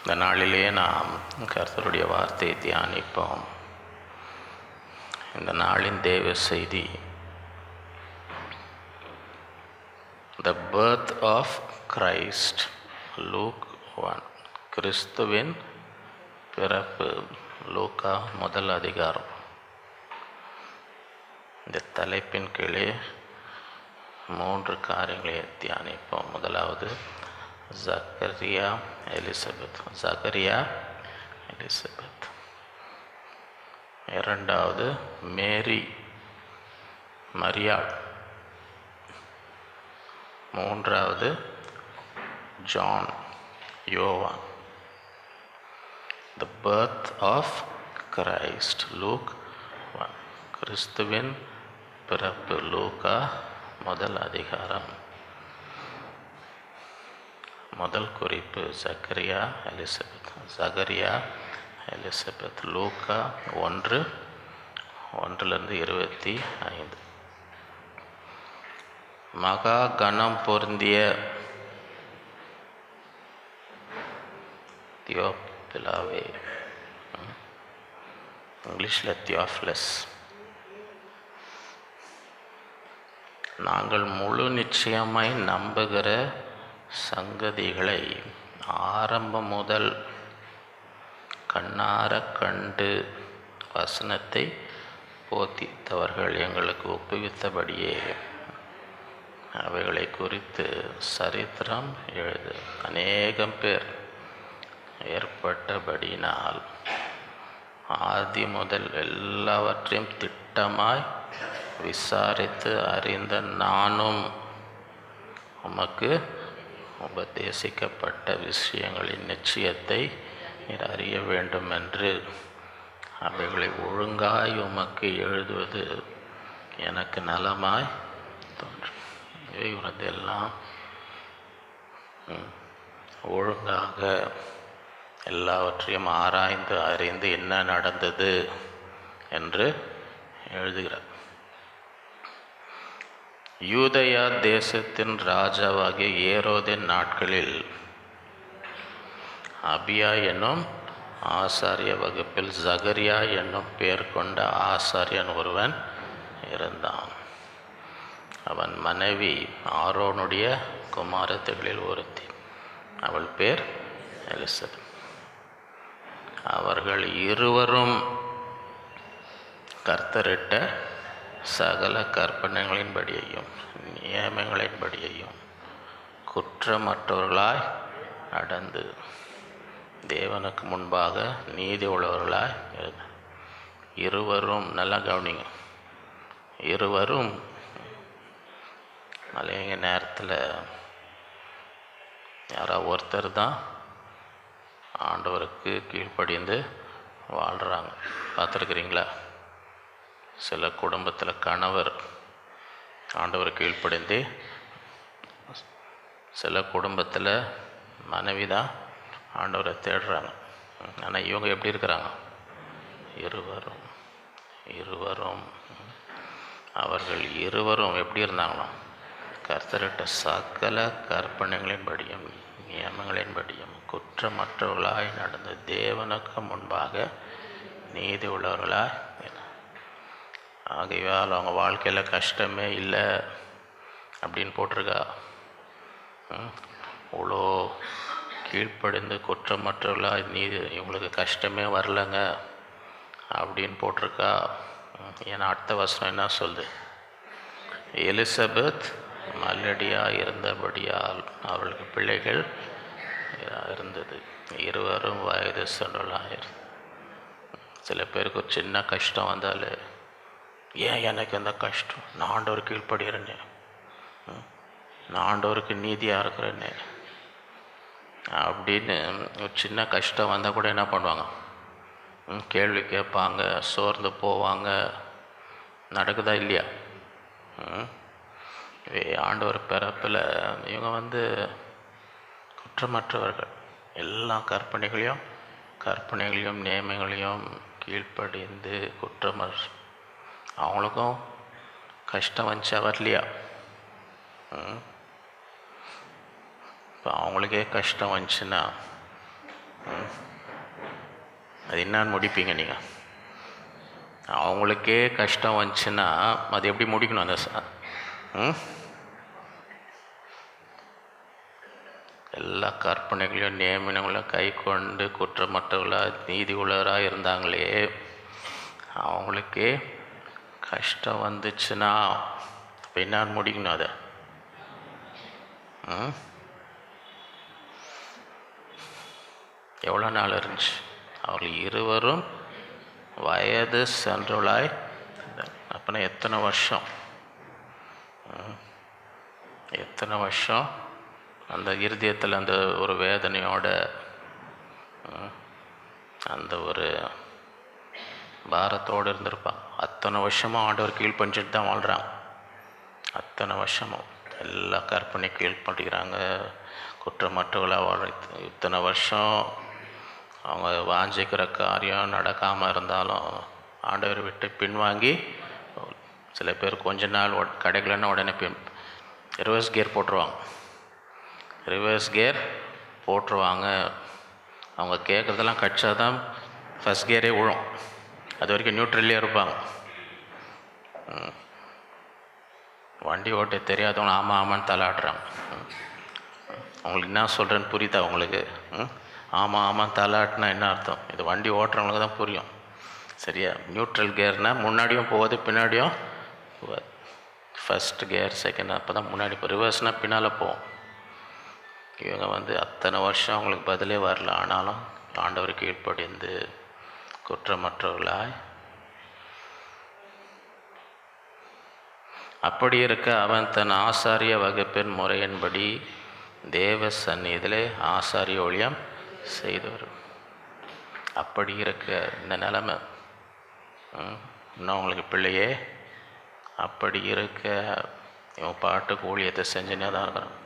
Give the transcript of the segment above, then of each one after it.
இந்த நாளிலே நாம் கர்த்தருடைய வார்த்தையை தியானிப்போம். இந்த நாளின் தேவ செய்தி, the birth of Christ, Luke 1. கிறிஸ்துவின் பிறப்பு, லூக்கா முதல் அதிகாரம். இந்த தலைப்பின் கீழே 3 காரியங்களை தியானிப்போம். முதலாவது ஜக்கரியா எலிசபெத். இரண்டாவது மரியாள். மூன்றாவது யோவான். The birth of Christ, Luke 1. கிறிஸ்துவின் பிறப்பு, லூக்கா முதல் அதிகாரம். முதல் குறிப்பு ஜக்கரியா எலிசபெத். லூக்கா 1:1-25. மகா கணம் பொருந்திய தியோபிலாவே, இங்கிலீஷில் தியோஃபிலஸ், நாங்கள் முழு நிச்சயமாய் நம்புகிற சங்கதிகளை ஆரம்பம் முதல் கண்ணார கண்டு வசனத்தை போதித்தவர்கள் எங்களுக்கு ஒப்புவித்தபடியே அவைகளை குறித்து சரித்திரம் எழுது. அநேகம் பேர் ஏற்பட்டபடியினால் ஆதி முதல் எல்லாவற்றையும் திட்டமாய் விசாரித்து அறிந்த நானும் உமக்கு உபதேசிக்கப்பட்ட விஷயங்களின் நிச்சயத்தை நீர் அறிய வேண்டும் என்று அவைகளை ஒழுங்காய் உமக்கு எழுதுவது எனக்கு நலமாய் தோன்றும். இவைகளெல்லாம் ஒழுங்காக எல்லாவற்றையும் ஆராய்ந்து அறிந்து என்ன நடந்தது என்று எழுதுகிறார். யூதயா தேசத்தின் ராஜாவாகிய ஏரோதின் நாட்களில் அபியா என்னும் ஆசாரிய வகுப்பில் ஜகரியா என்னும் பெயர் கொண்ட ஆசாரியன் ஒருவன் இருந்தான். அவன் மனைவி ஆரோனுடைய குமாரத்திகளில் ஒருத்தி. அவள் பேர் எலிசபெத். அவர்கள் இருவரும் கர்த்தரிட்ட சகல கற்பனைகளின்படியையும் நியமங்களின்படியையும் குற்றமற்றவர்களாய் நடந்து தேவனுக்கு முன்பாக நீதி உள்ளவர்களாய் இருந்தார். இருவரும், நல்லா கவனிங்க, இருவரும் மலையங்க நேரத்தில் யாராவது ஒருத்தர் தான் ஆண்டவருக்கு கீழ்ப்படிந்து வாழ்கிறாங்க. பார்த்துருக்குறீங்களா? சில குடும்பத்தில் கணவர் ஆண்டவர் கீழ்ப்படிந்து, சில குடும்பத்தில் மனைவி தான் ஆண்டவரை தேடுறாங்க. ஆனால் இவங்க எப்படி இருக்கிறாங்க? இருவரும் அவர்கள் இருவரும் எப்படி இருந்தாங்களாம்? கர்த்தரிட்ட சகல கற்பனைகளின்படியும் நியமங்களின்படியும் குற்றமற்றவர்களாய் நடந்த தேவனுக்கு முன்பாக நீதி உள்ளவர்களாய். ஆகையால் அவங்க வாழ்க்கையில் கஷ்டமே இல்லை அப்படின்னு போட்டிருக்கா. இவ்வளோ கீழ்ப்படிந்து குற்றமற்றவர்களாக நீதி, இவங்களுக்கு கஷ்டமே வரலைங்க அப்படின்னு போட்டிருக்கா. ஏன்னா அடுத்த வசனம் என்ன சொல்லுது? எலிசபெத் மல்லடியாக இருந்தபடியால் அவர்களுக்கு பிள்ளைகள் இருந்தது. இருவரும் வயது சென்றலாக. சில பேருக்கு ஒரு சின்ன கஷ்டம் வந்தாலே, ஏன் எனக்கு எந்த கஷ்டம், நான் ஆண்டவர் கீழ்ப்படுகிறேனே, நான் ஆண்டவருக்கு நீதியாக இருக்கிறேனே அப்படின்னு ஒரு சின்ன கஷ்டம் வந்தால் கூட என்ன பண்ணுவாங்க? கேள்வி கேட்பாங்க, சோர்ந்து போவாங்க. நடக்குதா இல்லையா? ஆண்டவர் பிறப்பில் இவங்க குற்றமற்றவர்கள், எல்லா கற்பனைகளையும் நியமங்களையும் கீழ்ப்படிந்து அவங்களுக்கும் கஷ்டம் வந்துச்சா வரலையா? இப்போ அவங்களுக்கே கஷ்டம் வந்துச்சுன்னா அது என்னான்னு முடிப்பீங்க நீங்கள்? அவங்களுக்கே கஷ்டம் வந்துச்சுன்னா அது எப்படி முடிக்கணும் அந்த எல்லா கற்பனைகளையும் நியமனங்களையும் கை கொண்டு குற்றமற்றவர்களாக நீதி உள்ளவராக இருந்தாங்களே, அவங்களுக்கே கஷ்டம் வந்துச்சுன்னா அப்போ என்னான்னு முடிக்கணும் அதை? எவ்வளோ நாள் இருந்துச்சு? அவர்கள் இருவரும் வயது சென்றவளாய். அப்போனா எத்தனை வருஷம்? எத்தனை வருஷம் அந்த இருதயத்தில் அந்த ஒரு வேதனையோட அந்த ஒரு பாரத்தோடு இருந்திருப்பான். அத்தனை வருஷமும் ஆண்டவர் கீழ்ப்பணிச்சுட்டு தான் வாழ்கிறாங்க. அத்தனை வருஷமும் எல்லா கற்பனை கீழ்படுகிறாங்க, குற்றமற்றவர்களாக வாழ. இத்தனை வருஷம் அவங்க வாஞ்சிக்கிற காரியம் நடக்காமல் இருந்தாலும் ஆண்டவர் விட்டு பின்வாங்கி, சில பேர் கொஞ்ச நாள் கிடைக்கலன்னா உடனே ரிவர்ஸ் கியர் போட்டுருவாங்க. ரிவர்ஸ் கியர் போட்டுருவாங்க. அவங்க கேட்குறதெல்லாம் கட்சா தான் ஃபஸ்ட் கியரே விழும். அது வரைக்கும் நியூட்ரல்லே இருப்பாங்க. வண்டி ஓட்ட தெரியாதவங்க ஆமாம் ஆமான்னு தலையாடுறாங்க. அவங்களுக்கு என்ன சொல்கிறேன்னு புரியுதா உங்களுக்கு? ஆமாம் ஆமாம் தலையாட்டினா என்ன அர்த்தம்? இது வண்டி ஓட்டுறவங்களுக்கு தான் புரியும். சரியா? நியூட்ரல் கியர்னால் முன்னாடியும் போகுது பின்னாடியும் போகாது. ஃபஸ்ட் கியர் செகண்ட், அப்போ தான் முன்னாடி. இப்போ ரிவர்ஸ்னால் பின்னால் போகும். இவங்க அத்தனை வருஷம் அவங்களுக்கு பதிலே வரல. ஆனாலும் ஆண்டவர் கீழ்ப்படிந்து குற்றமற்றவர்களாய். அப்படி இருக்க அவன் தன் ஆசாரிய வகுப்பின் முறையின்படி தேவ சந்நிதியிலே ஆசாரிய ஊழியம் செய்து வரும். அப்படி இருக்க இந்த நிலைமை இன்னும் அவங்களுக்கு பிள்ளையே. அப்படி இருக்க இவன் பாட்டுக்கு ஊழியத்தை செஞ்சுனே தான் இருக்கிறான்.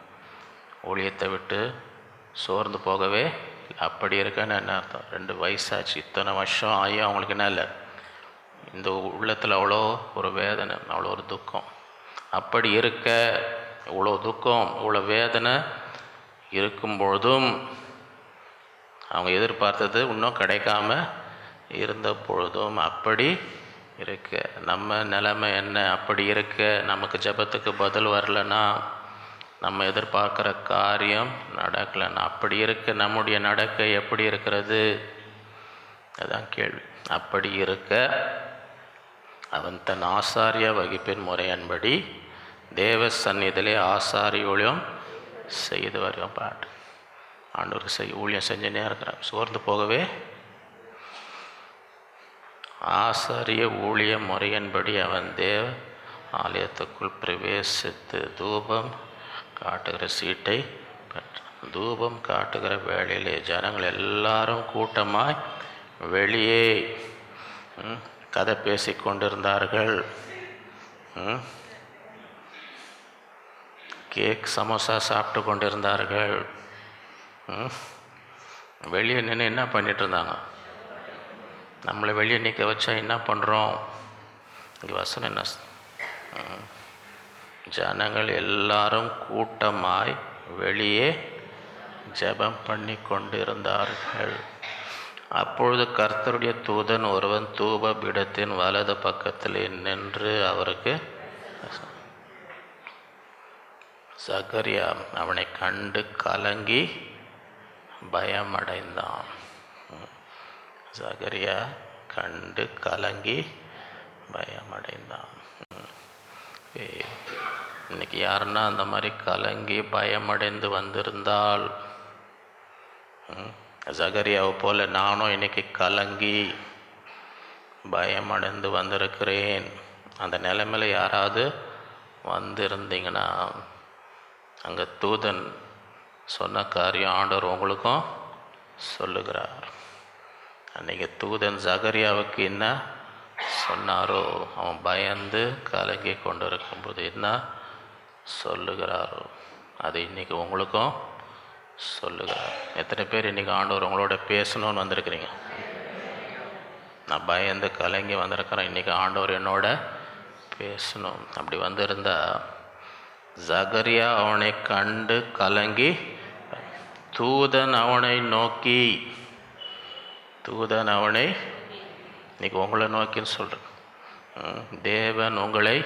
ஊழியத்தை விட்டு சோர்ந்து போகவே. அப்படி இருக்கன்னு என்ன அர்த்தம்? 2 வயசாச்சு, இத்தனை வருஷம் ஆகியும் அவங்களுக்கு என்ன இல்லை, இந்த உள்ளத்தில் அவ்வளோ ஒரு வேதனை, அவ்வளோ ஒரு துக்கம். அப்படி இருக்க இவ்வளோ துக்கம் இவ்வளோ வேதனை இருக்கும்பொழுதும் அவங்க எதிர்பார்த்தது இன்னும் கிடைக்காம இருந்த பொழுதும் அப்படி இருக்க நம்ம நிலைமை என்ன? அப்படி இருக்க நமக்கு ஜெபத்துக்கு பதில் வரலன்னா, நம்ம எதிர்பார்க்குற காரியம் நடக்கலைன்னா, அப்படி இருக்க நம்முடைய நடக்கை எப்படி இருக்கிறது? அதுதான் கேள்வி. அப்படி இருக்க அவன் தன் ஆசாரிய வகுப்பின் முறையின்படி தேவ சந்நிதியிலே ஆசாரிய ஊழியம் செய்து வரும். பாட்டு ஆண்டவர் ஊழியம் செஞ்சுனே இருக்கிறான். சோர்ந்து போகவே. ஆசாரிய ஊழிய முறையின்படி அவன் தேவ ஆலயத்துக்குள் பிரவேசித்து தூபம் காட்டுகிற சீட்டை பெற்றான். தூபம் காட்டுகிற வேளையிலே ஜனங்கள் எல்லாரும் கூட்டமாய் வெளியே கதை பேசி கொண்டிருந்தார்கள். கேக் சமோசா சாப்பிட்டு கொண்டிருந்தார்கள். வெளியே நின்று என்ன பண்ணிட்டு இருந்தாங்க? நம்மளை வெளியே நிற்க வச்சா என்ன பண்ணுறோம்? இங்கே வசனம் என்ன? ஜனங்கள் எல்லாரும் கூட்டமாய் வெளியே ஜெபம் பண்ணி கொண்டிருந்தார்கள். அப்பொழுது கர்த்தருடைய தூதன் ஒருவன் தூப பீடத்தின் வலது பக்கத்திலே நின்று அவருக்கு சகரியா அவனை கண்டு கலங்கி பயமடைந்தான். சகரியா கண்டு கலங்கி பயமடைந்தான். இன்னைக்கு யாருன்னா அந்த மாதிரி கலங்கி பயமடைந்து வந்திருந்தால், சகரியாவை போல நானும் இன்னைக்கு கலங்கி பயமடைந்து வந்திருக்கிறேன். அந்த நிலைமையில் யாராவது வந்திருந்தீங்கன்னா, அங்கே தூதன் சொன்ன காரியம் ஆண்டவர் உங்களுக்கும் சொல்லுகிறார். அன்றைக்கி தூதன் சகரியாவுக்கு என்ன சொன்னாரோ, அவன் பயந்து கலங்கி கொண்டு இருக்கும்போது என்ன சொல்லுகிறாரோ அது இன்றைக்கி உங்களுக்கும் சொல்லுகிறார். எத்தனை பேர் இன்றைக்கி ஆண்டவர் உங்களோட பேசணும்னு வந்திருக்கிறீங்க? நான் பயந்து கலங்கி வந்திருக்கிறேன், இன்றைக்கி ஆண்டவர் என்னோட பேசணும். அப்படி வந்திருந்தா சகரியா அவனை கண்டு கலங்கி, தூதன் அவனை நோக்கி தூதன் அவனை, இன்றைக்கி உங்களை நோக்கின்னு சொல்கிறேன். தேவன் உங்களை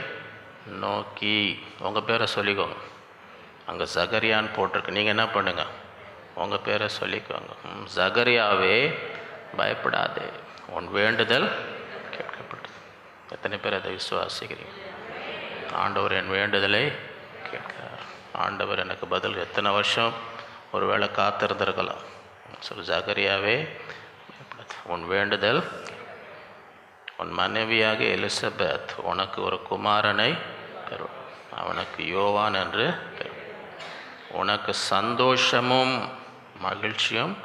நோக்கி, உங்கள் பேரை சொல்லிக்கோங்க. அங்கே சகரியான்னு போட்டிருக்கு, நீங்கள் என்ன பண்ணுங்கள், உங்கள் பேரை சொல்லிக்கோங்க. சகரியாவே பயப்படாதே, உன் வேண்டுதல் கேட்கப்பட்டது. எத்தனை பேர் அதை விசுவாசிக்கிறீங்க? ஆண்டவர் என் வேண்டுதலை கேட்கிறார். ஆண்டவர் எனக்கு பதில். எத்தனை வருஷம் ஒரு வேளை காத்திருந்திருக்கலாம். சகரியாவே பயப்படாது, உன் வேண்டுதல், உன் மனைவியாக எலிசபெத் உனக்கு ஒரு குமாரனை பெறும், அவனுக்கு யோவான் என்று பெறும். உனக்கு சந்தோஷமும் மகிழ்ச்சியும்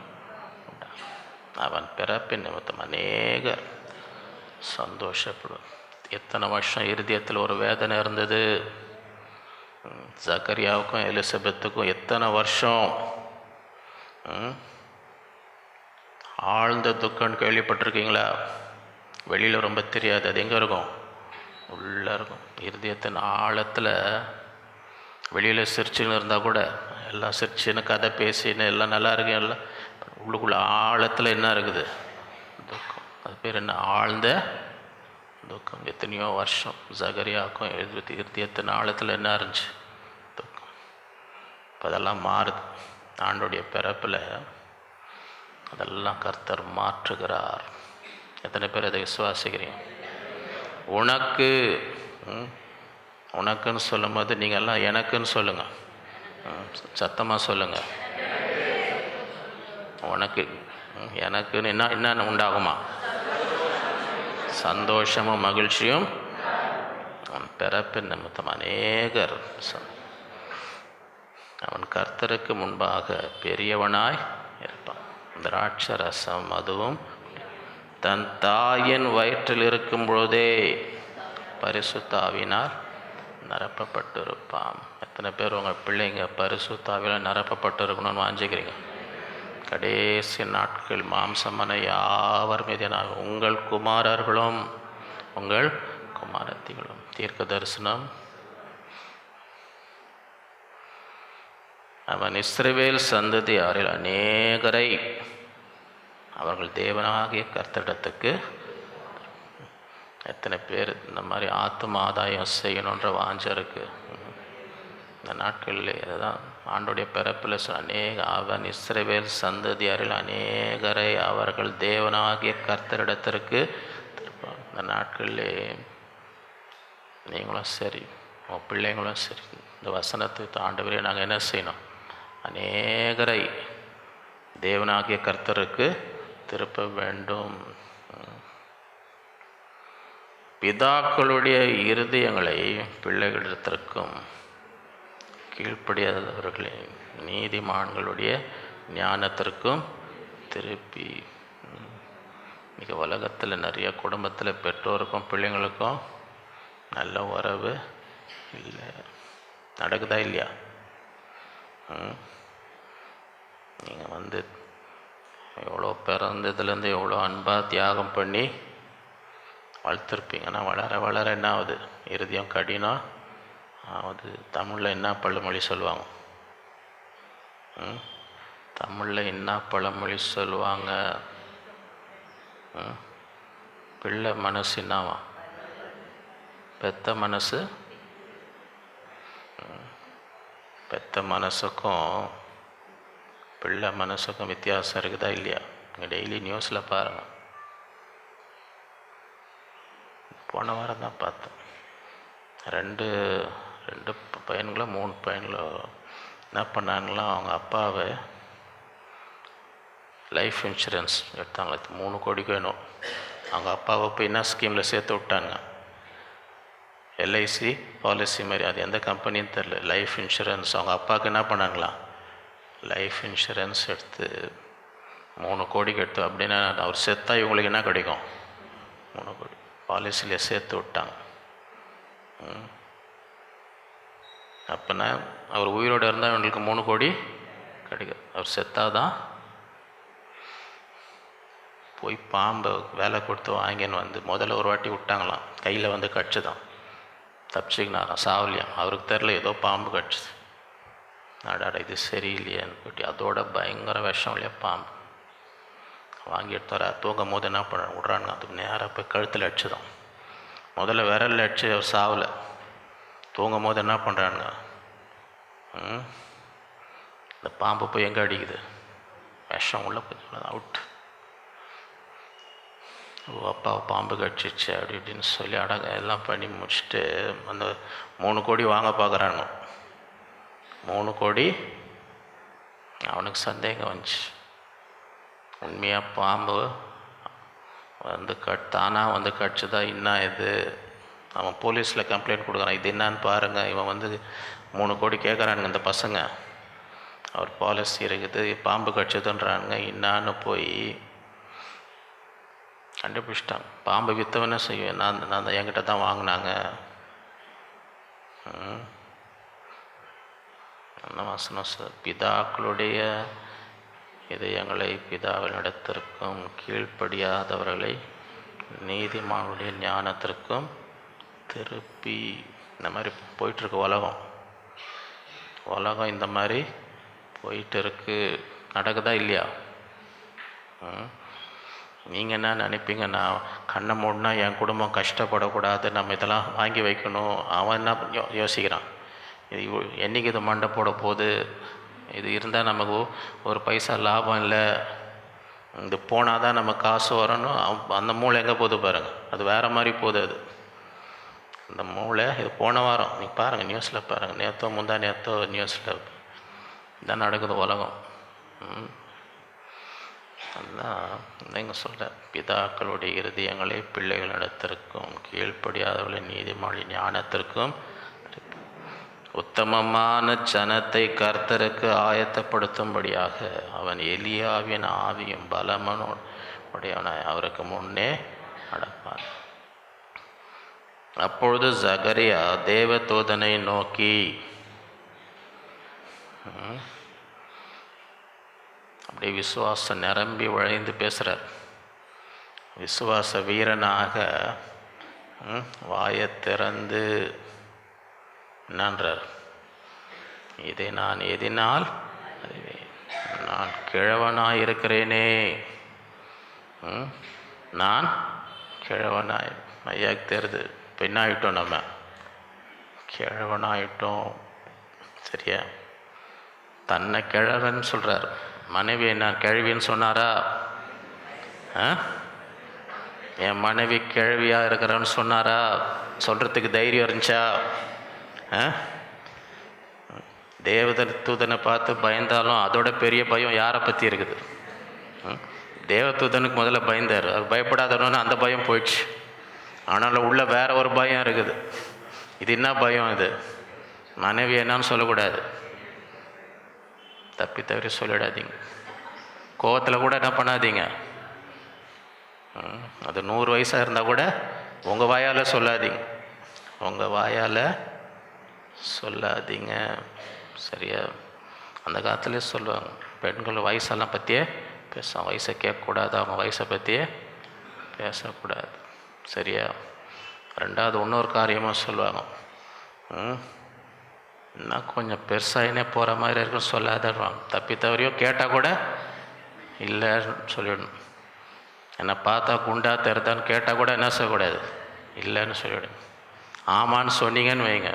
உண்டாகும். அவன் பிறப்பின் நிமித்தம் அநேகர் சந்தோஷப்படும். எத்தனை வருஷம் இருதயத்தில் ஒரு வேதனை இருந்தது சக்கரியாவுக்கும் எலிசபெத்துக்கும். எத்தனை வருஷம் ஆழ்ந்த துக்கம்னு கேள்விப்பட்டிருக்கீங்களா? வெளியில் ரொம்ப தெரியாது, அது எங்கே இருக்கும்? உள்ளே இருக்கும். இருதயத்தின் ஆழத்தில். வெளியில் சிரிச்சுன்னு இருந்தால் கூட எல்லாம் சிரிச்சுன்னு கதை பேசின்னு எல்லாம் நல்லா இருக்கு, எல்லாம் உள்ளுக்குள்ளே ஆழத்தில் என்ன இருக்குது? துக்கம். அது பேர் என்ன? ஆழ்ந்த துக்கம். எத்தனையோ வருஷம் சகரியாவுக்கும் இருதயத்தின் ஆழத்தில் என்ன இருந்துச்சு? துக்கம். இப்போ அதெல்லாம் மாறுது. ஆண்டோடைய பிறப்பில் அதெல்லாம் கர்த்தர் மாற்றுகிறார். எத்தனை பேர் அதை விசுவாசிக்கிறீங்க? உனக்கு, உனக்குன்னு சொல்லும் போது நீங்கள் எல்லாம் எனக்குன்னு சொல்லுங்கள், சத்தமாக சொல்லுங்கள். உனக்கு, எனக்குன்னு என்ன உண்டாகுமா? சந்தோஷமும் மகிழ்ச்சியும். அவன் பிறப்பின் நிமித்தம் அநேகர். அவன் கர்த்தருக்கு முன்பாக பெரியவனாய் இருப்பான். திராட்சரசம் அதுவும் தன் தாயின் வயிற்றில் இருக்கும் பொழுதே பரிசுத்த ஆவியினால் நிரப்பப்பட்டிருப்பான். எத்தனை பேர் உங்கள் பிள்ளைங்க பரிசுத்த ஆவியால் நிரப்பப்பட்டு இருக்கணும்னு வாஞ்சிக்கிறீங்க? கடைசி நாட்கள் மாம்சமான யாவர் மீதான உங்கள் குமாரர்களும் உங்கள் குமாரத்திகளும். தீர்க்க தரிசனம். அவன் இஸ்ரவேல் சந்ததியாரில் அநேகரை அவர்கள் தேவனாகிய கர்த்தரிடத்துக்கு. எத்தனை பேர் இந்த மாதிரி ஆத்தும ஆதாயம் செய்யணுன்ற வாஞ்சம் இருக்குது இந்த நாட்களில்? இதுதான் ஆண்டோடைய பிறப்பில் அவன் இஸ்ரவேல் சந்ததியாரில் அநேகரை அவர்கள் தேவனாகிய கர்த்தரிடத்திற்கு திருப்பாங்க. இந்த நாட்களில் நீங்களும் சரி, உங்கள் பிள்ளைங்களும் சரி, இந்த வசனத்துக்கு ஆண்டவரே நாங்கள் என்ன செய்யணும்? அநேகரை தேவனாகிய கர்த்தருக்கு திருப்ப வேண்டும். பிதாக்களுடைய இருதயங்களை பிள்ளைகளிடத்திற்கும் கீழ்ப்படியாதவர்களை நீதிமான்களுடைய ஞானத்திற்கும் திருப்பி. இன்றைக்கி உலகத்தில் நிறைய குடும்பத்தில் பெற்றோருக்கும் பிள்ளைங்களுக்கும் நல்ல உறவு இல்லை. நடக்குதா இல்லையா? நீங்கள் எவ்வளோ பிறந்ததுலேருந்து எவ்வளோ அன்பாக தியாகம் பண்ணி வளர்த்துருப்பீங்க. ஆனால் வளர வளர என்ன ஆகுது? இருதயம் கடினம் ஆகுது. தமிழில் என்ன பழமொழி சொல்லுவாங்க? தமிழில் என்ன பழமொழி சொல்லுவாங்க? பிள்ளை மனசு என்னவா? பெத்த மனசு. பெத்த மனசுக்கும் பிள்ளை மனசுக்கும் வித்தியாசம் இருக்குதா இல்லையா? நீங்கள் டெய்லி நியூஸில் பாருங்கள். போன வாரம் தான் பார்த்தேன். ரெண்டு பையன்களோ 3 பையன்களோ என்ன பண்ணாங்களாம், அவங்க அப்பாவை லைஃப் இன்சூரன்ஸ் எடுத்தாங்களே, 3 கோடிக்கு வேணும். அவங்க அப்பாவை போய் என்ன ஸ்கீமில் சேர்த்து விட்டாங்க? எல்ஐசி பாலிசி மாதிரி, அது எந்த கம்பெனின்னு தெரில. லைஃப் இன்சூரன்ஸ் அவங்க அப்பாவுக்கு என்ன பண்ணாங்களாம்? லைஃப் இன்சூரன்ஸ் எடுத்து 3 கோடிக்கு எடுத்து. அப்படின்னா அவர் செத்தா இவங்களுக்கு என்ன கிடைக்கும்? 3 கோடி பாலிசியில் சேர்த்து விட்டாங்க. அப்போனா அவர் உயிரோடு இருந்தால் இவங்களுக்கு 3 கோடி கிடைக்கும். அவர் செத்தாதான் போய் பாம்பை வேலை கொடுத்து வாங்கின்னு முதல்ல ஒரு வாட்டி விட்டாங்களாம். கையில் கடிச்சு தான் தப்பிச்சிக்கினாராம், சாவலியாம். அவருக்கு தெரில, ஏதோ பாம்பு கடிச்சுது. அடாடா இது சரியில்லையேன்னு போட்டி, அதோட பயங்கர விஷம் இல்லையா பாம்பு. வாங்கி எடுத்து தூங்கும் போது என்ன பண்ண விட்றானுங்க, அதுக்கு நேராக போய் கழுத்தில் அடிச்சுதான். முதல்ல விரலில் அடிச்சு சாவலை, தூங்கும் போது என்ன பண்ணுறானுங்க, இந்த பாம்பு போய் எங்கே அடிக்குது, விஷம் உள்ளே போய் அவுட். அப்பாவை பாம்பு கடிச்சிச்சு அப்படி இப்படின்னு சொல்லி எல்லாம் பண்ணி முடிச்சுட்டு அந்த 3 கோடி வாங்க பார்க்குறாங்க. 3 கோடி அவனுக்கு சந்தேகம் வந்துச்சு, உண்மையாக பாம்பு வந்து தானாக வந்து கடிச்சுதா என்ன இது. அவன் போலீஸில் கம்ப்ளைண்ட் கொடுக்குறான், இது என்னான்னு பாருங்கள், இவன் வந்து 3 கோடி கேட்குறானுங்க இந்த பசங்க, அவர் பாலிசி இருக்குது, பாம்பு கடிச்சதுன்றானுங்க, என்னான்னு போய் கண்டுபிடிச்சிட்டாங்க. பாம்பு விற்றவனே செய்வேன், நான் என்கிட்ட தான் வாங்கினாங்க. அந்த வாசனம் பிதாக்களுடைய இதயங்களை பிதாவினிடத்திற்கும் கீழ்ப்படியாதவர்களை நீதிமானுடைய ஞானத்திற்கும் திருப்பி. இந்த மாதிரி போயிட்டுருக்கு உலகம் இந்த மாதிரி போயிட்டு இருக்கு. நடக்குதா இல்லையா? நீங்கள் என்ன நினைப்பீங்க, நான் கண்ணை மூடினா என் குடும்பம் கஷ்டப்படக்கூடாது, நம்ம இதெல்லாம் வாங்கி வைக்கணும். அவன் என்ன யோசிக்கிறான், இது என்றைக்கு இது மண்டை போட போகுது, இது இருந்தால் நமக்கு ஒரு பைசா லாபம் இல்லை, இது போனால் தான் நம்ம காசு வரணும். அந்த மூளை எங்கே போகுது பாருங்கள், அது வேறு மாதிரி போகுது. அது அந்த மூளை இது போன வாரம் நீங்கள் பாருங்கள், நியூஸில் பாருங்கள், நேற்றோ நியூஸில் இதான் நடக்குது உலகம். அதுதான் எங்கள் சொல்ல, பிதாக்களுடைய இருதயங்களை பிள்ளைகளிடத்திற்கும் கீழ்ப்படியாதவர்களை நீதிமான் ஞானத்திற்கும் உத்தமமான ஜனத்தை கர்த்தருக்கு ஆயத்தப்படுத்தும்படியாக அவன் எலியாவின் ஆவியும் பலமனுடையவனாய் அவருக்கு முன்னே நடப்பான். அப்பொழுது சகரியா தேவதூதனை நோக்கி, அப்படியே விசுவாசம் நிரம்பி வழிந்து பேசுகிறார், விசுவாச வீரனாக வாயை திறந்து என்னன்றார், இதை நான் எதினால் நான் கிழவனாய் இருக்கிறேனே, நான் கிழவனாய். ஐயாக்கு தெரியுது பெண்ணாயிட்டோம், நம்ம கிழவனாயிட்டோம். சரியா? தன்னை கிழவன் சொல்கிறார், மனைவி நான் கிழவின்னு சொன்னாரா? என் மனைவி கிழவியாக இருக்கிறான்னு சொன்னாரா? சொல்கிறதுக்கு தைரியம் இருந்துச்சா? தேவதூதனை பார்த்து பயந்தாலும் அதோட பெரிய பயம் யாரை பற்றி இருக்குது? தேவதூதனுக்கு முதல்ல பயந்தார், அது பயப்படாதவன்னு அந்த பயம் போயிடுச்சு. ஆனாலும் உள்ள வேற ஒரு பயம் இருக்குது. இது என்ன பயம்? இது மனைவி என்னன்னு சொல்லக்கூடாது, தப்பி தவறி சொல்லிடாதீங்க. கோவத்தில் கூட என்ன பண்ணாதீங்க, அது 100 வயசாக இருந்தால் கூட உங்கள் வாயால் சொல்லாதீங்க, உங்கள் வாயால் சொல்லாதீங்க. சரியா? அந்த காலத்துலேயே சொல்லுவாங்க, பெண்கள் வயசெல்லாம் பற்றியே பேசுவாங்க, வயசை கேட்கக்கூடாது, அவங்க வயசை பற்றியே பேசக்கூடாது. சரியா? 2வது இன்னொரு காரியமாக சொல்லுவாங்க, இன்னும் கொஞ்சம் பெருசாகினே போகிற மாதிரி இருக்குன்னு சொல்லாதவாங்க. தப்பி தவறியோ கேட்டால் கூட இல்லைன்னு சொல்லிடணும். என்னை பார்த்தா குண்டா தெரிதான்னு கேட்டால் கூட என்ன சொல்லக்கூடாது, இல்லைன்னு சொல்லிவிடுங்க. ஆமான்னு சொன்னீங்கன்னு வைங்க,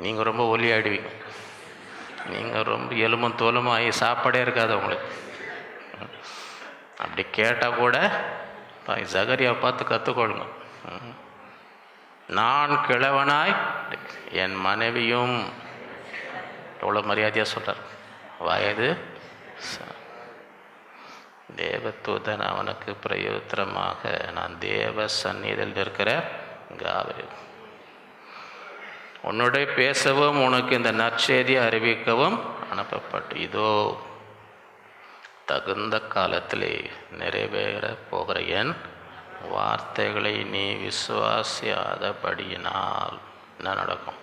நீங்கள் ரொம்ப ஒல்லி ஆகிடுவீங்க, நீங்கள் ரொம்ப எலும்பும் தோலுமும் ஆகி சாப்பாடே இருக்காது உங்களுக்கு. அப்படி கேட்டால் கூட சகரியாவை பார்த்து கற்றுக்கொள்ளுங்க. நான் கிழவனாய் என் மனைவியும், எவ்வளோ மரியாதையாக சொல்கிறார், வயது தேவதூதன் அவனுக்கு பிரயோத்திரமாக நான் தேவ சந்நிதியில் இருக்கிற காவல் உன்னுடைய பேசவும் உனக்கு இந்த நற்செய்தியை அறிவிக்கவும் அனுப்பப்பட்டு, இதோ தகுந்த காலத்திலே நிறைவேற போகிற என் வார்த்தைகளை நீ விசுவாசியாதபடியினால் என்ன நடக்கும்?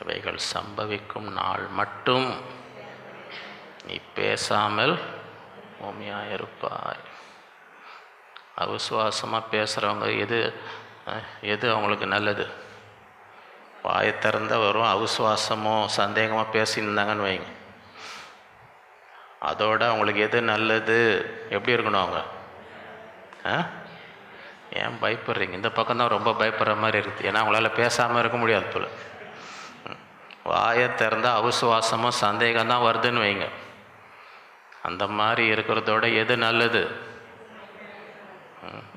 இவைகள் சம்பவிக்கும் நாள் மட்டும் நீ பேசாமல் உண்மையாக இருப்பாய். அவிசுவாசமாக பேசுகிறவங்க எது அவங்களுக்கு நல்லது? வாயை திறந்த வரும் அவிசுவாசமோ சந்தேகமாக பேசியிருந்தாங்கன்னு வைங்க, அதோட அவங்களுக்கு எது நல்லது, எப்படி இருக்கணும் அவங்க? ஏன் பயப்படுறீங்க? இந்த பக்கம் தான் ரொம்ப பயப்படுற மாதிரி இருக்குது. ஏன்னா அவங்களால பேசாமல் இருக்க முடியாது போல். வாயை திறந்தால் அவிசுவாசமும் சந்தேகம் தான் வருதுன்னு வைங்க. அந்த மாதிரி இருக்கிறதோட எது நல்லது?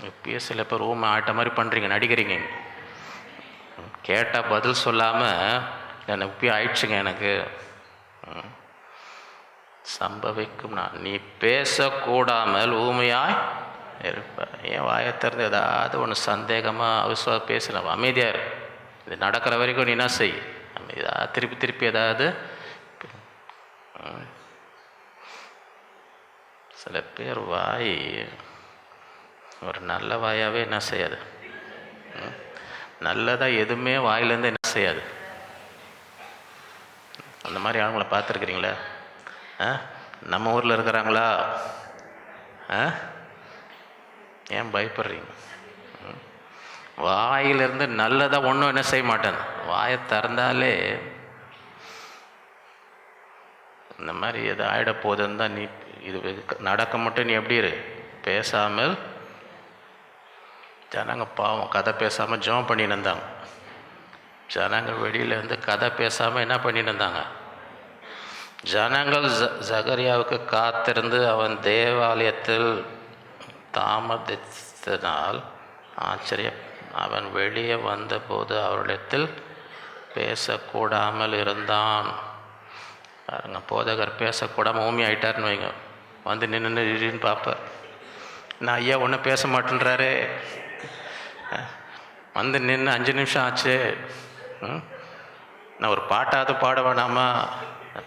இப்பயே சில பேர் ரூம் ஆட்ட மாதிரி பண்ணுறீங்க, நடிக்கிறீங்க. கேட்டால் பதில் சொல்லாமல் எனக்கு இப்பயே ஆயிடுச்சுங்க எனக்கு சம்பவிக்கும். நீ பேசக்கூடாமல் ஊமையாய் இருப்ப. ஏன் வாயை திறந்து ஏதாவது ஒன்று சந்தேகமாக அவிசுவாசம் பேசலாம், அமைதியாக இரு. இது நடக்கிற வரைக்கும் நீ என்ன செய், ஏதாவது திருப்பி திருப்பி ஏதாவது. சில பேர் வாய் ஒரு நல்ல வாயாகவே என்ன செய்யாது, நல்லதாக எதுவுமே வாயிலேருந்து என்ன செய்யாது. அந்த மாதிரி ஆளுங்களை பார்த்துருக்குறீங்களா? நம்ம ஊரில் இருக்கிறாங்களா? ஏன் பயப்படுறீங்க? வாயிலிருந்து நல்லதாக ஒன்றும் என்ன செய்ய மாட்டேன். வாயை திறந்தாலே இந்த மாதிரி எது ஆகிட போகுதுன்னு தான். நீ இது நடக்க மட்டும் நீ எப்படி இரு, பேசாமல். ஜனங்க பாவம் கதை பேசாமல் ஜெபம் பண்ணின்னு இருந்தாங்க. ஜனங்க வெளியிலேருந்து கதை பேசாமல் என்ன பண்ணின்னு இருந்தாங்க. ஜனங்கள் ஜகரியாவுக்கு காத்திருந்து அவன் தேவாலயத்தில் தாமதித்தனால் ஆச்சரியம். அவன் வெளியே வந்தபோது அவரிடத்தில் பேசக்கூடாமல் இருந்தான். பாருங்க, போதகர் பேசக்கூடாமல் ஊமி ஆகிட்டார்னு வைங்க. வந்து நின்று பார்ப்பார். நான் ஐயா ஒன்றும் பேச மாட்டேன்றாரு. வந்து நின்று 5 நிமிஷம் ஆச்சு. நான் ஒரு பாட்டாவது பாட வேணாமா?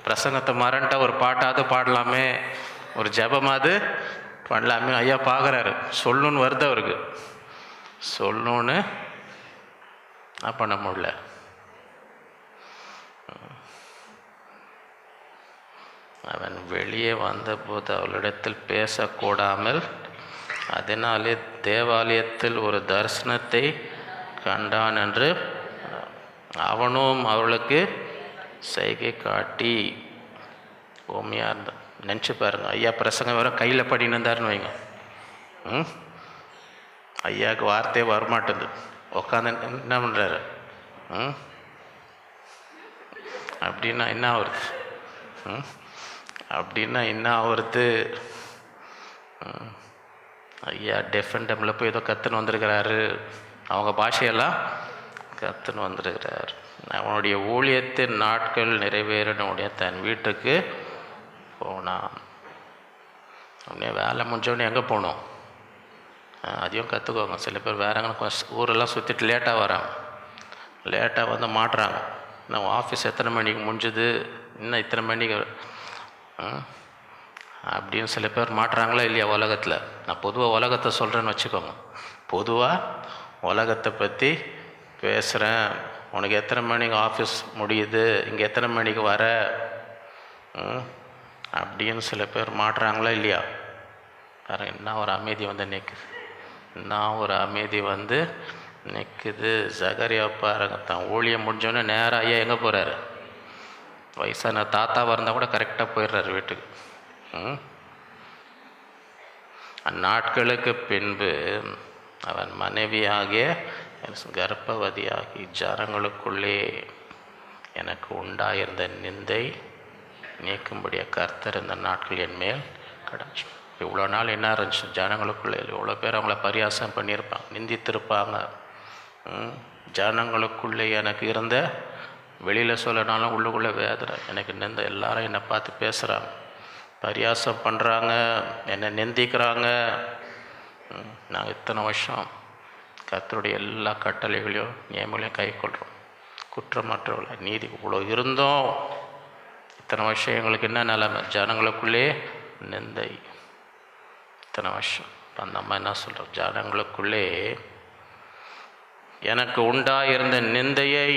பிரசங்கத்தை மறந்துட்டா ஒரு பாட்டாவது பாடலாமே, ஒரு ஜபமாவது பண்ணலாமே. ஐயா பார்க்குறாரு, சொல்லணுன்னு வருது அவருக்கு. சொல்லணுன்னு நான் பண்ண முடியல. அவன் வெளியே வந்தபோது அவளிடத்தில் பேசக்கூடாமல், அதனாலே தேவாலயத்தில் ஒரு தரிசனத்தை கண்டான் என்று அவனும் அவளுக்கு செய்கை காட்டி ஓமையாக இருந்தான். நினச்சி பாருங்க, ஐயா பிரசங்கம் வேறு கையில் படின்னு இருந்தாருன்னு வைங்க. ஐயாவுக்கு வார்த்தையே வரமாட்டேது. உட்காந்து என்ன பண்ணுறாரு? அப்படின்னா என்ன ஆகுறது? அப்படின்னா என்ன ஆகுறது? ஐயா டெஃபன்டமில் போய் ஏதோ கற்றுன்னு வந்திருக்கிறாரு. அவங்க பாஷையெல்லாம் கற்றுன்னு வந்திருக்கிறார். அவனுடைய ஊழியத்தின் நாட்கள் நிறைவேறினுடைய தன் வீட்டுக்கு போனான். அப்படியே வேலை முடிஞ்சோடனே எங்கே போகணும்? அதையும் கற்றுக்கோங்க. சில பேர் வேற எங்கே ஊரெல்லாம் சுற்றிட்டு லேட்டாக வராங்க. லேட்டாக வந்து மாட்டுறாங்க. நம்ம ஆஃபீஸ் எத்தனை மணிக்கு முடிஞ்சுது, இன்னும் இத்தனை மணிக்கு அப்படின்னு சில பேர் மாட்டுறாங்களா இல்லையா உலகத்தில்? நான் பொதுவாக உலகத்தை சொல்கிறேன்னு வச்சுக்கோங்க. பொதுவாக உலகத்தை பற்றி பேசுகிறேன். உனக்கு எத்தனை மணிக்கு ஆஃபீஸ் முடியுது, இங்கே எத்தனை மணிக்கு வர அப்படின்னு சில பேர் மாட்டுறாங்களா இல்லையா? பாருங்க, என்ன ஒரு அமைதி வந்து நிற்குது. என்ன ஒரு அமைதி வந்து நிற்குது. ஜகரியா பாருங்க, தான் ஊழியம் முடிஞ்சோடனே நேராக ஐயா எங்கே போகிறாரு? வயசான தாத்தாவாக இருந்தால் கூட கரெக்டாக போயிடுறாரு வீட்டுக்கு. அந்நாட்களுக்கு பின்பு அவன் மனைவியாகிய கர்ப்பவதியாகி ஜனங்களுக்குள்ளே எனக்கு உண்டாயிருந்த நிந்தை நீக்கும்படியாக கர்த்தர் இந்த நாட்கள் என் மேல் கிடச்சி. இவ்வளோ நாள் என்ன இருந்துச்சு? ஜனங்களுக்குள்ளே இவ்வளோ பேர் அவங்கள பரியாசம் பண்ணியிருப்பாங்க, நிந்தித்திருப்பாங்க. ஜனங்களுக்குள்ளே எனக்கு இருந்த, வெளியில் சொல்லனாலும் உள்ளுக்குள்ளே வேதனை. எனக்கு நிந்த எல்லாரும் என்னை பார்த்து பேசுகிறாங்க, பரியாசம் பண்ணுறாங்க, என்னை நிந்திக்கிறாங்க. நாங்கள் இத்தனை வருஷம் கர்த்தருடைய எல்லா கட்டளைகளையும் நியமங்களையும் கை கொள்கிறோம், குற்றமற்றவர்கள நீதி இவ்வளோ இருந்தோம். இத்தனை வருஷம் எங்களுக்கு என்ன நிலைமை? ஜனங்களுக்குள்ளே நிந்தை. இத்தனை வருஷம் அந்த அம்மா என்ன சொல்கிறோம்? ஜனங்களுக்குள்ளே எனக்கு உண்டாயிருந்த நிந்தையை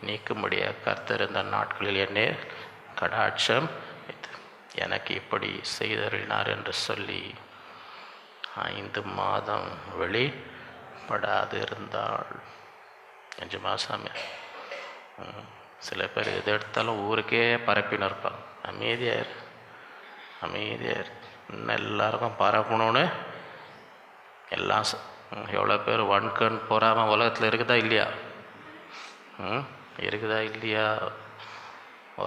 நீக்கும்படியாக கர்த்தர் இந்த நாட்களில் என்னை கடாட்சம் எனக்கு இப்படி செய்தருளினார் என்று சொல்லி 5 மாதம் வெளிப்படாது இருந்தாள். 5 மாதமே. சில பேர் எது எடுத்தாலும் ஊருக்கே பரப்பின்னு இருப்பாங்க. அமைதியாக அமைதியாக இன்னும் எல்லாருக்கும் பரப்பணும்னு எல்லாம் எவ்வளோ பேர் வன்கண் பொறாமல் உலகத்தில் இருக்குதா இல்லையா? இருக்குதா இல்லையா?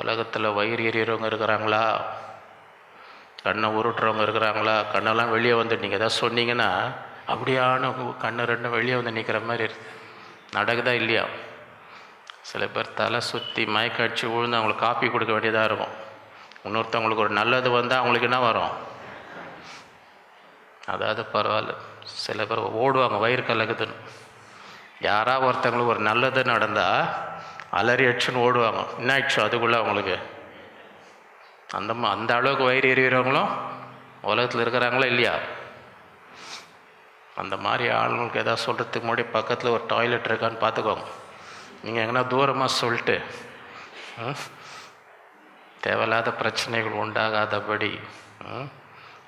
உலகத்தில் வயிறு எறிகிறவங்க இருக்கிறாங்களா? கண்ணை உருட்டுறவங்க இருக்கிறாங்களா? கண்ணெல்லாம் வெளியே வந்து நீங்கள் எதாவது சொன்னீங்கன்னா அப்படியான கண்ணு ரெண்டும் வெளியே வந்து நிற்கிற மாதிரி இருக்கு. நடக்குதா இல்லையா? சில பேர் தலை சுற்றி மயக்கடிச்சு விழுந்து அவங்களுக்கு காப்பி கொடுக்க வேண்டியதாக இருக்கும். இன்னொருத்தவங்களுக்கு ஒரு நல்லது வந்தால் அவங்களுக்கு என்ன வரும்? அதாவது பரவாயில்ல, சில பேர் ஓடுவாங்க வயிறு கலக்குதுன்னு. யாராவது ஒருத்தவங்களுக்கு ஒரு நல்லது நடந்தால் அலறி அடிச்சுன்னு ஓடுவாங்க. என்ன ஆயிடுச்சு அதுக்குள்ளே அவங்களுக்கு? அந்த அளவுக்கு வயிறு எறிகிறவங்களும் உலகத்தில் இருக்கிறாங்களா இல்லையா? அந்த மாதிரி ஆளுங்களுக்கு எதாவது சொல்கிறதுக்கு முன்னாடி பக்கத்தில் ஒரு டாய்லெட் இருக்கான்னு பார்த்துக்கோங்க. நீங்கள் எங்கன்னா தூரமாக சொல்லிட்டு தேவையில்லாத பிரச்சனைகள் உண்டாகாதபடி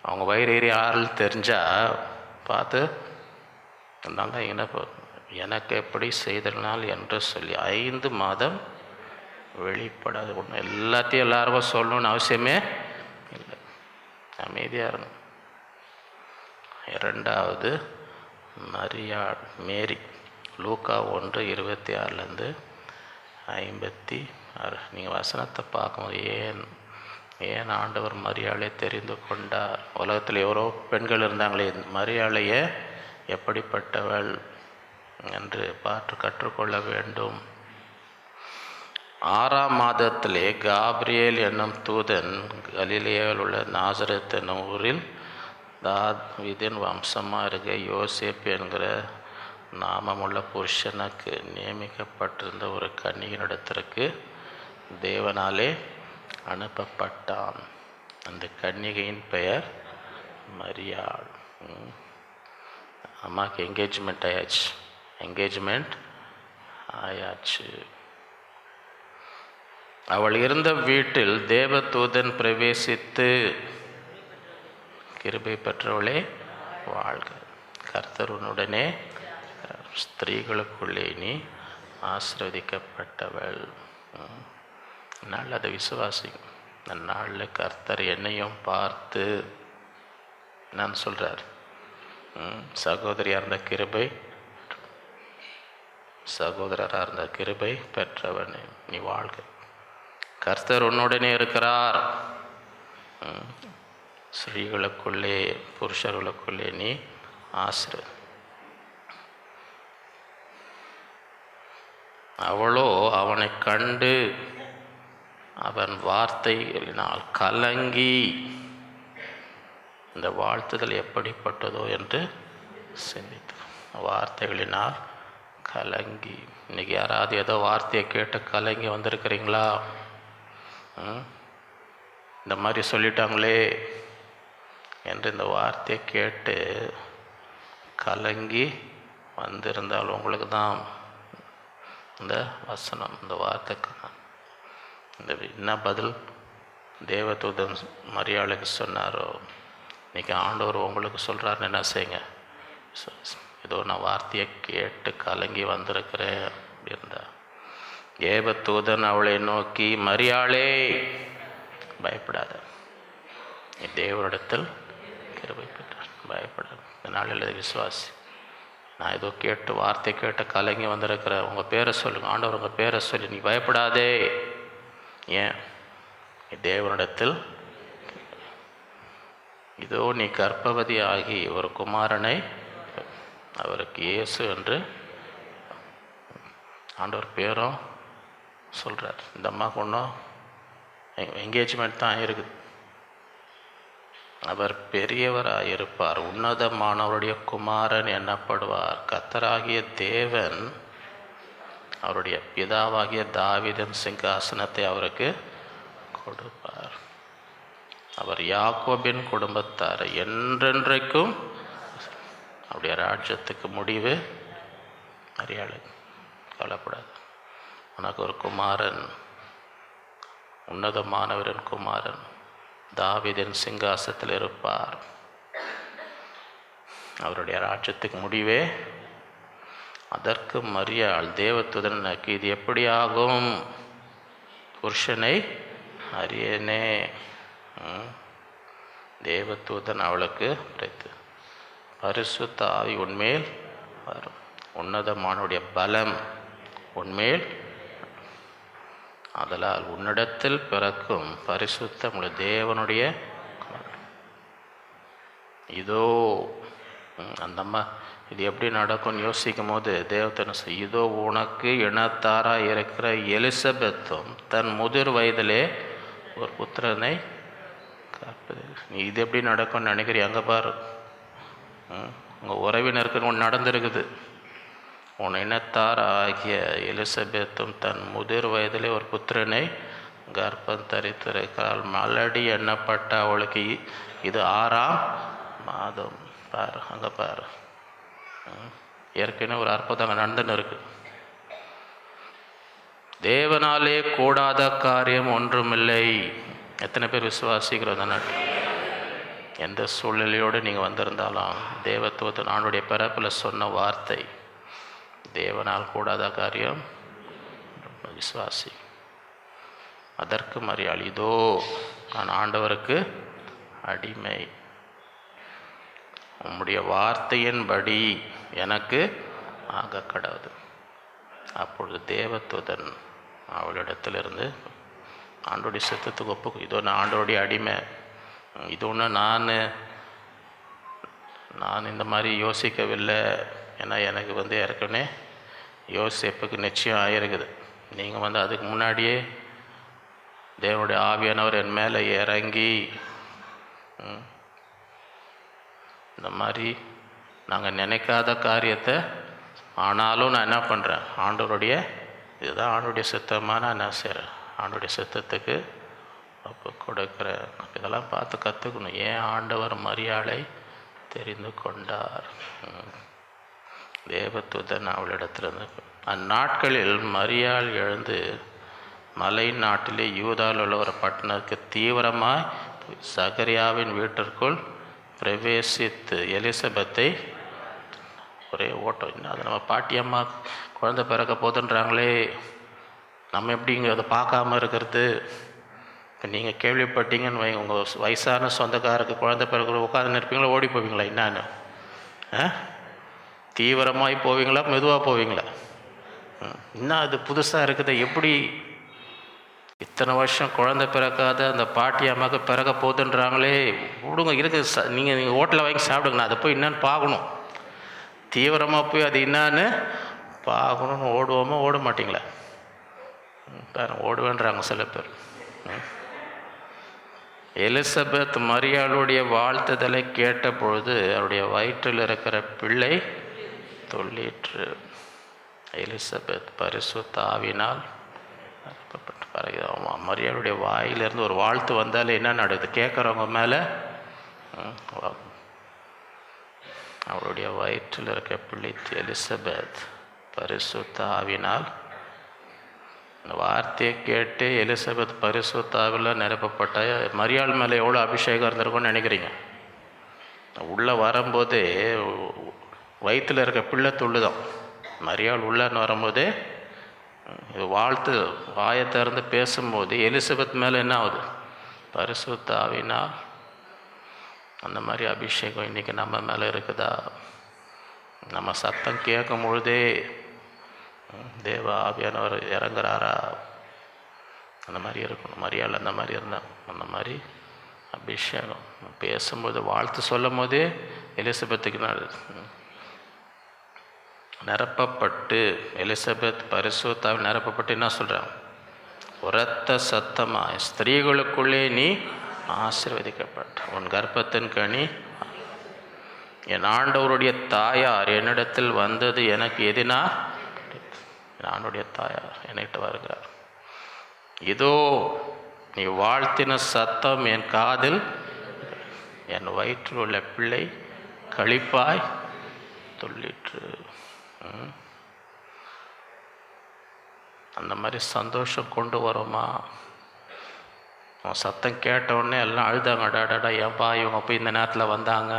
அவங்க வயிறு ஏறி ஆள் தெரிஞ்சால் பார்த்து, அதனால தான் என்ன எனக்கு எப்படி செய்தனால் என்று சொல்லி 5 மாதம் வெளிப்படாது. ஒன்று எல்லாத்தையும் எல்லாருக்கும் சொல்லணும்னு அவசியமே இல்லை. அமைதியாக இருக்கணும். 2வது மரியாள் மேரி, லூக்கா 1:26 56. நீங்கள் வசனத்தை பார்க்கும்போது ஏன் ஆண்டவர் மரியாளை தெரிந்து கொண்டார்? உலகத்தில் எவ்வளோ பெண்கள் இருந்தாங்களே, மரியாளையே எப்படிப்பட்டவள் என்று பார்த்து கற்றுக்கொள்ள வேண்டும். 6ஆம் மாதத்திலே காப்ரியேல் என்னும் தூதன் கலிலேயாவில் உள்ள நாசரேத் என்னும் ஊரில் தாவீதின் வம்சமாக இருக்க யோசேப்பு என்கிற நாமமுள்ள புருஷனுக்கு நியமிக்கப்பட்டிருந்த ஒரு கன்னிகையினிடத்திற்கு தேவனாலே அனுப்பப்பட்டான். அந்த கன்னிகையின் பெயர் மரியாள். அம்மாவுக்கு என்கேஜ்மெண்ட் ஆயாச்சு. அவள் இருந்த வீட்டில் தேவதூதன் பிரவேசித்து, கிருபை பெற்றவளே வாழ்க, கர்த்தர் உன்னுடனே, ஸ்திரீகளுக்குள்ளே நீ ஆசீர்வதிக்கப்பட்டவள். நல்லது விசுவாசி. இந்த நாளில் கர்த்தர் என்னையும் பார்த்து நான் சொல்கிறார், சகோதரியாக இருந்த கிருபை, சகோதரராக இருந்த கிருபை பெற்றவன் நீ வாழ்க, கர்த்தர் உன்னுடனே இருக்கிறார். ஸ்ரீகளுக்குள்ளே புருஷர்களுக்குள்ளே நீ ஆசீர்வதி. அவளோ அவனை கண்டு அவன் வார்த்தைகளினால் கலங்கி, இந்த வாழ்த்துதல் எப்படிப்பட்டதோ என்று சிந்தித்து, வார்த்தைகளினால் கலங்கி. இன்றைக்கி யாராவது ஏதோ வார்த்தையை கேட்டு கலங்கி வந்திருக்கிறீங்களா? இந்த மாதிரி சொல்லிட்டாங்களே என்று இந்த வார்த்தையை கேட்டு கலங்கி வந்திருந்தால் உங்களுக்கு தான் இந்த வசனம், இந்த வார்த்தைக்கு இந்த என்ன பதில் தேவதூதன் மரியாளுக்கு சொன்னாரோ, இன்றைக்கி ஆண்டவர் உங்களுக்கு சொல்கிறாருன்னு என்ன செய்யுங்க? ஏதோ நான் வார்த்தையை கேட்டு கலங்கி வந்திருக்கிறேன் அப்படின்னா, தேவதூதன் அவளை நோக்கி, மரியாளே பயப்படாத, நீ தேவனிடத்தில் கிருபை பெற்றார், பயப்படாத. இந்த நாளில் விசுவாசி, நான் ஏதோ கேட்டு வார்த்தை கேட்டு கலங்கி வந்திருக்கிறேன், உங்கள் பேரை சொல்லுங்கள், ஆண்டவர் உங்கள் பேரை சொல்லி, நீ பயப்படாதே. ஏன்? தேவனிடத்தில் இதோ நீ கர்ப்பவதி ஆகி ஒரு குமாரனை, அவருக்கு இயேசு என்று ஆண்டவர் பேரும் சொல்கிறார். இந்த அம்மாவுக்கு ஒன்றும் என்கேஜ்மெண்ட் தான் இருக்குது. அவர் பெரியவராக இருப்பார், உன்னதமானவருடைய குமாரன் எனப்படுவார். கர்த்தராகிய தேவன் அவருடைய பிதாவாகிய தாவீதின் சிங்காசனத்தை அவருக்கு கொடுப்பார். அவர் யாக்கோபின் குடும்பத்தார் என்றென்றைக்கும் அவருடைய ராஜ்யத்துக்கு முடிவு அறியாளு. கவலைப்படாது, உனக்கு ஒரு குமாரன், உன்னதமானவரின் குமாரன் தாவீதின் சிங்காசனத்தில் இருப்பார். அவருடைய ராஜ்யத்துக்கு முடிவே. அதற்கு மரியாள் தேவதூதனுக்கு, இது எப்படி ஆகும்? புருஷனை அறியனே. தேவதூதன் அவளுக்கு உரைத்து, பரிசுத்த ஆவி உன்மேல் வரும், உன்னதமானுடைய பலம் உன்மேல், அதலால் உன்னிடத்தில் பிறக்கும் பரிசுத்த தேவனுடைய இதோ அந்தம்மா இது எப்படி நடக்கும்னு யோசிக்கும் போது தேவதன் இதோ உனக்கு இனத்தாராக இருக்கிற எலிசபெத்தும் தன் முதிர் வயதிலே ஒரு புத்திரனை காப்பது. நீ இது எப்படி நடக்கும்னு நினைக்கிறீ? அங்கே பாரு, உங்கள் உறவினருக்கு ஒன்று நடந்திருக்குது. உன் இனத்தார் ஆகிய எலிசபெத்தும் தன் முதிர் வயதிலே ஒரு புத்திரனை கர்ப்பம் தரித்திருக்கிறாள். மலடி எண்ணப்பட்ட அவளுக்கு இது 6ஆம் மாதம். பாரு, அங்கே பாரு, ஏற்கனவே ஒரு அற்புதம் அங்கே நடந்துன்னு இருக்கு. தேவனாலே கூடாத காரியம் ஒன்றுமில்லை. எத்தனை பேர் விசுவாசிக்கிறோம்? தானே எந்த சூழ்நிலையோடு நீங்கள் வந்திருந்தாலும் தேவத்துவத்தை நானுடைய பிறப்பில் சொன்ன வார்த்தை, தேவனால் கூடாத காரியம் விசுவாசி. அதற்கு மரியாள், இதோ நான் ஆண்டவருக்கு அடிமை, உம்முடைய வார்த்தையின்படி எனக்கு ஆக கடவுது. அப்பொழுது தேவதூதன் அவளிடத்திலிருந்து ஆண்டோடைய சித்தத்துக்கு ஒப்பு, இதோ நான் ஆண்டோடைய அடிமை, இது ஒன்று நான் இந்த மாதிரி யோசிக்கவில்லை. ஏன்னா எனக்கு ஏற்கனவே யோசிப்புக்கு நிச்சயம் ஆகிருக்குது. நீங்கள் அதுக்கு முன்னாடியே தேவனுடைய ஆவியானவர் என் மேலே இறங்கி இந்த மாதிரி நாங்கள் நினைக்காத காரியத்தை ஆனாலும் நான் என்ன பண்ணுறேன், ஆண்டவருடைய இதுதான் ஆண்டோடைய சித்தமாக நான் என்ன செய்கிறேன், ஆண்டோடைய சித்தத்துக்கு அப்போ கொடுக்குறேன். இதெல்லாம் பார்த்து கற்றுக்கணும். ஏன் ஆண்டவர் மரியாளை தெரிந்து கொண்டார்? தேவதூதன் அவளிடத்திலிருந்து. அந்நாட்களில் மரியாள் எழுந்து மலை நாட்டிலே யூதாவில் உள்ள ஒரு பட்டணத்துக்கு தீவிரமாய் சகரியாவின் வீட்டிற்குள் பிரவேசித்து எலிசபெத்தை ஒரே ஓட்டம். இன்னும் அது நம்ம பாட்டியம்மா குழந்தை பிறக்க போதுன்றாங்களே, நம்ம எப்படிங்க அதை பார்க்காம இருக்கிறது? இப்போ நீங்கள் கேள்விப்பட்டீங்கன்னு வைங்க, உங்கள் வயசான சொந்தக்காரருக்கு குழந்தை பிறகு உட்காந்து இருப்பீங்களா, ஓடி போவீங்களா? என்னான்னு தீவிரமாகி போவீங்களா, மெதுவாக போவீங்களா? இன்னும் அது புதுசாக இருக்குது. எப்படி இத்தனை வருஷம் குழந்தை பிறக்காத அந்த பாட்டி அம்மாவுக்கு பிறக்க போகுதுன்றாங்களே, விடுங்க இருக்குது. நீங்கள் ஹோட்டலில் வாங்கி சாப்பிடுங்க, நான் அதை போய் என்னான்னு பார்க்கணும். தீவிரமாக போய் அது என்னான்னு பார்க்கணுன்னு ஓடுவோமா, ஓட மாட்டிங்களா? பாருங்க, ஓடுவேன்றாங்க சில பேர். எலிசபெத் மரியாளுடைய வாழ்த்துதலை கேட்ட பொழுது அவருடைய வயிற்றில் இருக்கிற பிள்ளை தொல்லிற்று. எலிசபெத் பரிசுத்த ஆவினால் மரியாளுடைய வாயிலிருந்து ஒரு வாழ்த்து வந்தாலே என்ன நடக்குது? கேட்குறவங்க மேலே அவருடைய வயிற்றில் இருக்க பிள்ளை எலிசபெத் பரிசுத்த ஆவினால். இந்த வார்த்தையை கேட்டு எலிசபெத் பரிசுத்த ஆவியில் நிரப்பப்பட்ட மரியாள் மேலே எவ்வளோ அபிஷேகம் இருந்திருக்கும்னு நினைக்கிறீங்க? உள்ளே வரும்போதே வயிற்றில் இருக்க பிள்ளை துள்ளுதான். மரியாள் உள்ளன்னு வரும்போதே இது வாழ்த்து வாயை திறந்து பேசும்போது எலிசபெத் மேலே என்ன ஆகுது? பரிசுத்த ஆவினால். அந்த மாதிரி அபிஷேகம் இன்றைக்கி நம்ம மேலே இருக்குதா? நம்ம சத்தம் கேட்கும் பொழுதே தேவ ஆவியானவர் இறங்குறாரா? அந்த மாதிரி இருக்கணும். மரியாள் அந்த மாதிரி இருந்தால் அந்த மாதிரி அபிஷேகம் பேசும்போது வாழ்த்து சொல்லும் போதே எலிசபெத்துக்கு நிரப்பப்பட்டு எலிசபெத் பரிசுத்தாவில் நிரப்பப்பட்டு என்ன சொல்கிறான்? உரத்த சத்தமாக, ஸ்திரீகளுக்குள்ளே நீ ஆசீர்வதிக்கப்பட்ட, உன் கர்ப்பத்தின் கனி. என் ஆண்டவருடைய தாயார் என்னிடத்தில் வந்தது எனக்கு எதினா? என் ஆண்டவருடைய தாயார் என்கிட்ட வருகிறார். இதோ நீ வாழ்த்தின சத்தம் என் காதில், என் வயிற்றில் உள்ள பிள்ளை களிப்பாய் துள்ளிற்று. அந்த மாதிரி சந்தோஷம் கொண்டு வரோமா? அவன் சத்தம் கேட்டவுடனே எல்லாம் அழுதாங்க. டாடாடா, ஏன்பா இவங்க போய் இந்த நேரத்தில் வந்தாங்க?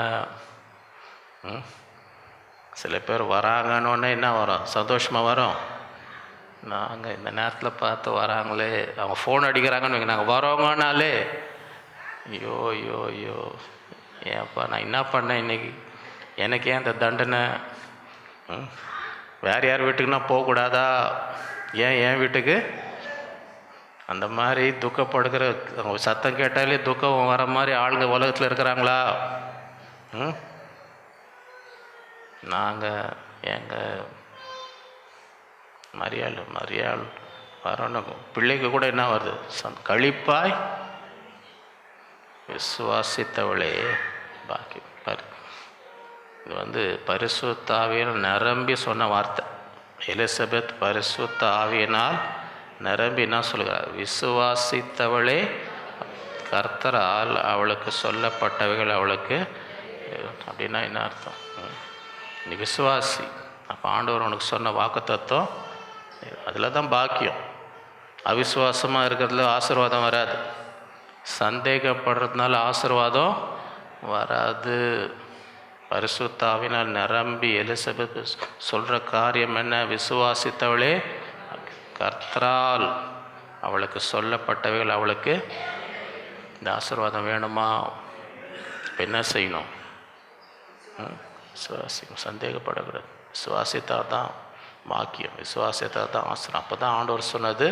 சில பேர் வராங்கன்னொடனே என்ன வரும்? சந்தோஷமாக வரும். நாங்கள் இந்த நேரத்தில் பார்த்து வராங்களே, அவங்க ஃபோன் அடிக்கிறாங்கன்னு வைங்க, நாங்கள் வரோங்கனாலே ஐயோ ஐயோ ஐயோ, ஏன்ப்பா நான் என்ன பண்ணேன் இன்னைக்கு? எனக்கு ஏன் இந்த தண்டனை? வேறு யார் வீட்டுக்குன்னா போகக்கூடாதா? ஏன் என் வீட்டுக்கு? அந்த மாதிரி துக்கப்படுகிற சத்தம் கேட்டாலே துக்கம் வர மாதிரி ஆளுங்க உலகத்தில் இருக்கிறாங்களா? நாங்கள் எங்கள் மரியாள் வரணும். பிள்ளைக்கு கூட என்ன வருது? கழிப்பாய் விசுவாசித்தவளே பாக்கி பாரு. இது பரிசுத்த ஆவியினால் நிரம்பி சொன்ன வார்த்தை. எலிசபெத் பரிசுத்த ஆவியினால் நிரம்பி என்ன சொல்கிறார்? விசுவாசித்தவளே கர்த்தரால் அவளுக்கு சொல்லப்பட்டவைகள் அவளுக்கு. அப்படின்னா என்ன அர்த்தம்? நீ விசுவாசி, அப்போ ஆண்டவர் உனக்கு சொன்ன வாக்குத்தத்தம் அதில் தான் பாக்கியம். அவிசுவாசமாக இருக்கிறதுல ஆசீர்வாதம் வராது. சந்தேகப்படுறதுனால ஆசீர்வாதம் வராது. பரிசுத்த ஆவியினால் நிரம்பி எலிசபெத் சொல்கிற காரியம் என்ன? விசுவாசித்தவளே கர்த்தரால் அவளுக்கு சொல்லப்பட்டவைகள் அவளுக்கு. இந்த ஆசீர்வாதம் வேணுமா? என்ன செய்யணும்? விசுவாசிக்கணும், சந்தேகப்படக்கூடாது. விசுவாசித்தால் தான் பாக்கியம், விசுவாசித்தால் தான் ஆசீர்வாதம். அப்போ தான் ஆண்டவர் சொன்னது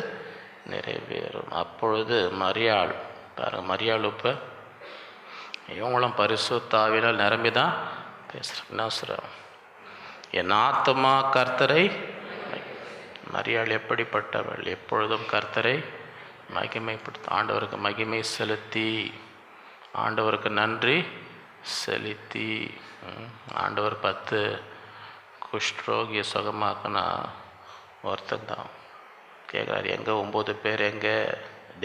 நிறைவேறும். அப்பொழுது மரியாள் பாருங்கள், மரியாள் இப்போ இவங்களும் பரிசுத்த ஆவியினால் நிரம்பி தான் பேசுகிறேன். என்ன சொல்கிறேன்? என் ஆத்துமா கர்த்தரை. மரியாள் எப்படிப்பட்டவள்? எப்பொழுதும் கர்த்தரை மகிமைப்படுத்த, ஆண்டவருக்கு மகிமை செலுத்தி, ஆண்டவருக்கு நன்றி செலுத்தி. ஆண்டவர் 10 குஷ்டரோகியை சுகமாக்குனா ஒருத்தன் தான் கேட்குறாரு, எங்கே 9 பேர் எங்கே?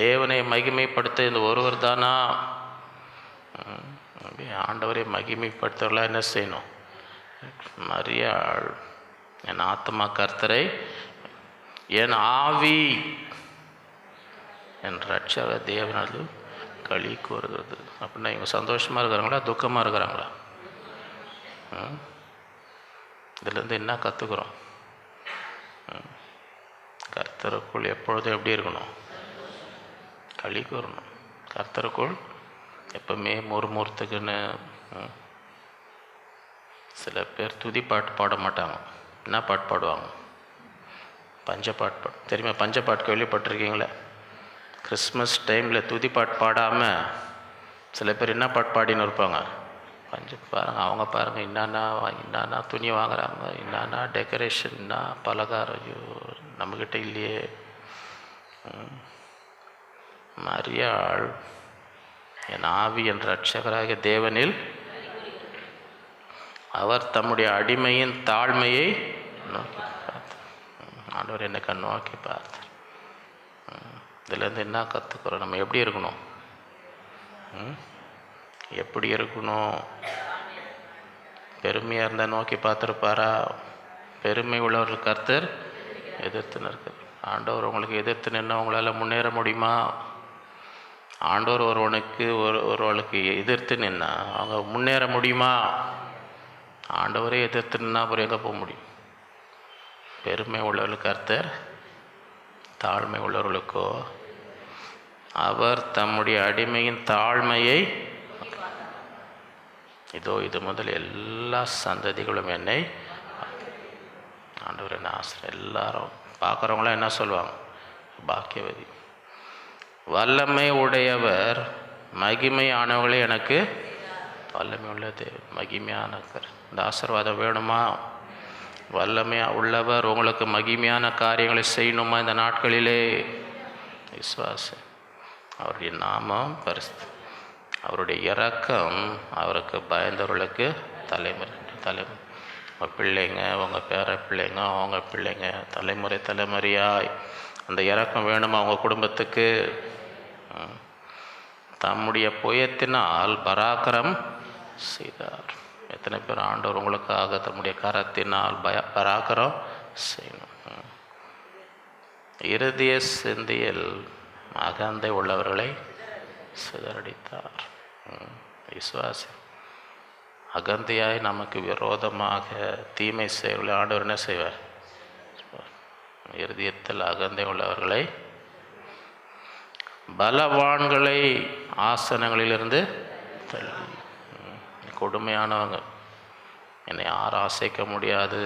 தேவனை மகிமைப்படுத்த இந்த ஒருவர் தானா? ஆண்டவரை மகிமைப்படுத்தவர்களாக என்ன செய்யணும்? மரியாள் என் ஆத்மா கர்த்தரை, என் ஆவி என் ரட்சக தேவனது களி கூறுகிறது. அப்படின்னா இவங்க சந்தோஷமாக இருக்கிறாங்களா, துக்கமாக இருக்கிறாங்களா? இதுலேருந்து என்ன கற்றுக்குறோம்? கர்த்தருக்குள் எப்பொழுதும் எப்படி இருக்கணும்? களி கூறணும். கர்த்தருக்குள் எப்பவுமே முறுமுறுத்துக்குன்னு. சில பேர் துதி பாட்டு பாட மாட்டாங்க. என்ன பாட்டு பாடுவாங்க? பஞ்சப்பாட்டு தெரியுமா? பஞ்சப்பாட்டு கேள்விப்பட்டிருக்கீங்களே? கிறிஸ்மஸ் டைமில் துதி பாட்டு பாடாமல் சில பேர் என்ன பாட்டு பாடின்னு இருப்பாங்க? பாருங்கள், அவங்க பாருங்கள் என்னன்னா துணி வாங்குறாங்க, என்னன்னா டெக்கரேஷன்னா பலகாரம். ஐயோ, நம்மக்கிட்ட இல்லையே. மரியாள் என் ஆவி என் ரட்சகராகிய தேவனில் அவர் தம்முடைய அடிமையின் தாழ்மையை நோக்கி பார்த்தார். ஆண்டவர் என்னை நோக்கி பார்த்தார். இதுலேருந்து என்ன கற்றுக்கிறோம்? நம்ம எப்படி இருக்கணும்? எப்படி இருக்கணும்? பெருமையாக இருந்தால் நோக்கி பார்த்துருப்பாரா? பெருமை உள்ளவர்கள் கர்த்தர் எதிர்த்து நிற்கிறது. ஆண்டவர் உங்களுக்கு எதிர்த்து நின்று உங்களால் முன்னேற முடியுமா? ஆண்டவர் ஒருவளுக்கு எதிர்த்து நின்னா அவங்க முன்னேற முடியுமா? ஆண்டவரே எதிர்த்து நின்னா அப்புறம் எங்கே போக முடியும்? பெருமை உள்ளவர்களுக்கு கர்த்தர், தாழ்மை உள்ளவர்களுக்கோ அவர் தம்முடைய அடிமையின் தாழ்மையை. இதோ இது முதல் எல்லா சந்ததிகளும் என்னை. ஆண்டவர் என்ன ஆசிரியர் எல்லாரும் பார்க்குறவங்களாம் என்ன சொல்லுவாங்க? பாக்கியவதி. வல்லமை உடையவர் மகிமையானவர்களே எனக்கு. வல்லமை உள்ளது மகிமையானவர். இந்த ஆசீர்வாதம் வேணுமா? வல்லமையாக உள்ளவர் உங்களுக்கு மகிமையான காரியங்களை செய்யணுமா? இந்த நாட்களிலே விசுவாசம். அவருடைய நாமம் பரிசு, அவருடைய இரக்கம் அவருக்கு பயந்தவர்களுக்கு தலைமுறை தலைமுறை. உங்கள் பிள்ளைங்க, உங்கள் பேர பிள்ளைங்க, அவங்க பிள்ளைங்க, தலைமுறை தலைமுறையாய் அந்த இரக்கம் வேணுமா அவங்க குடும்பத்துக்கு? தம்முடைய புயத்தினால் பராக்கிரம் செய்தார். எத்தனை பேர் ஆண்டவர் உங்களுக்காக தம்முடைய கரத்தினால் பராக்கிரம் செய்யணும். இறுதிய சிந்தையில் அகந்தை உள்ளவர்களை சிதறடித்தார். விசுவாசி அகந்தையாய் நமக்கு விரோதமாக தீமை செய்வர்களை ஆண்டவர் என்ன செய்வார்? இருதயத்தில் அகந்தை உள்ளவர்களை பலவான்களை ஆசனங்களிலிருந்து தள்ளி. கொடுமையானவங்க, என்னை யாரும் அசைக்க முடியாது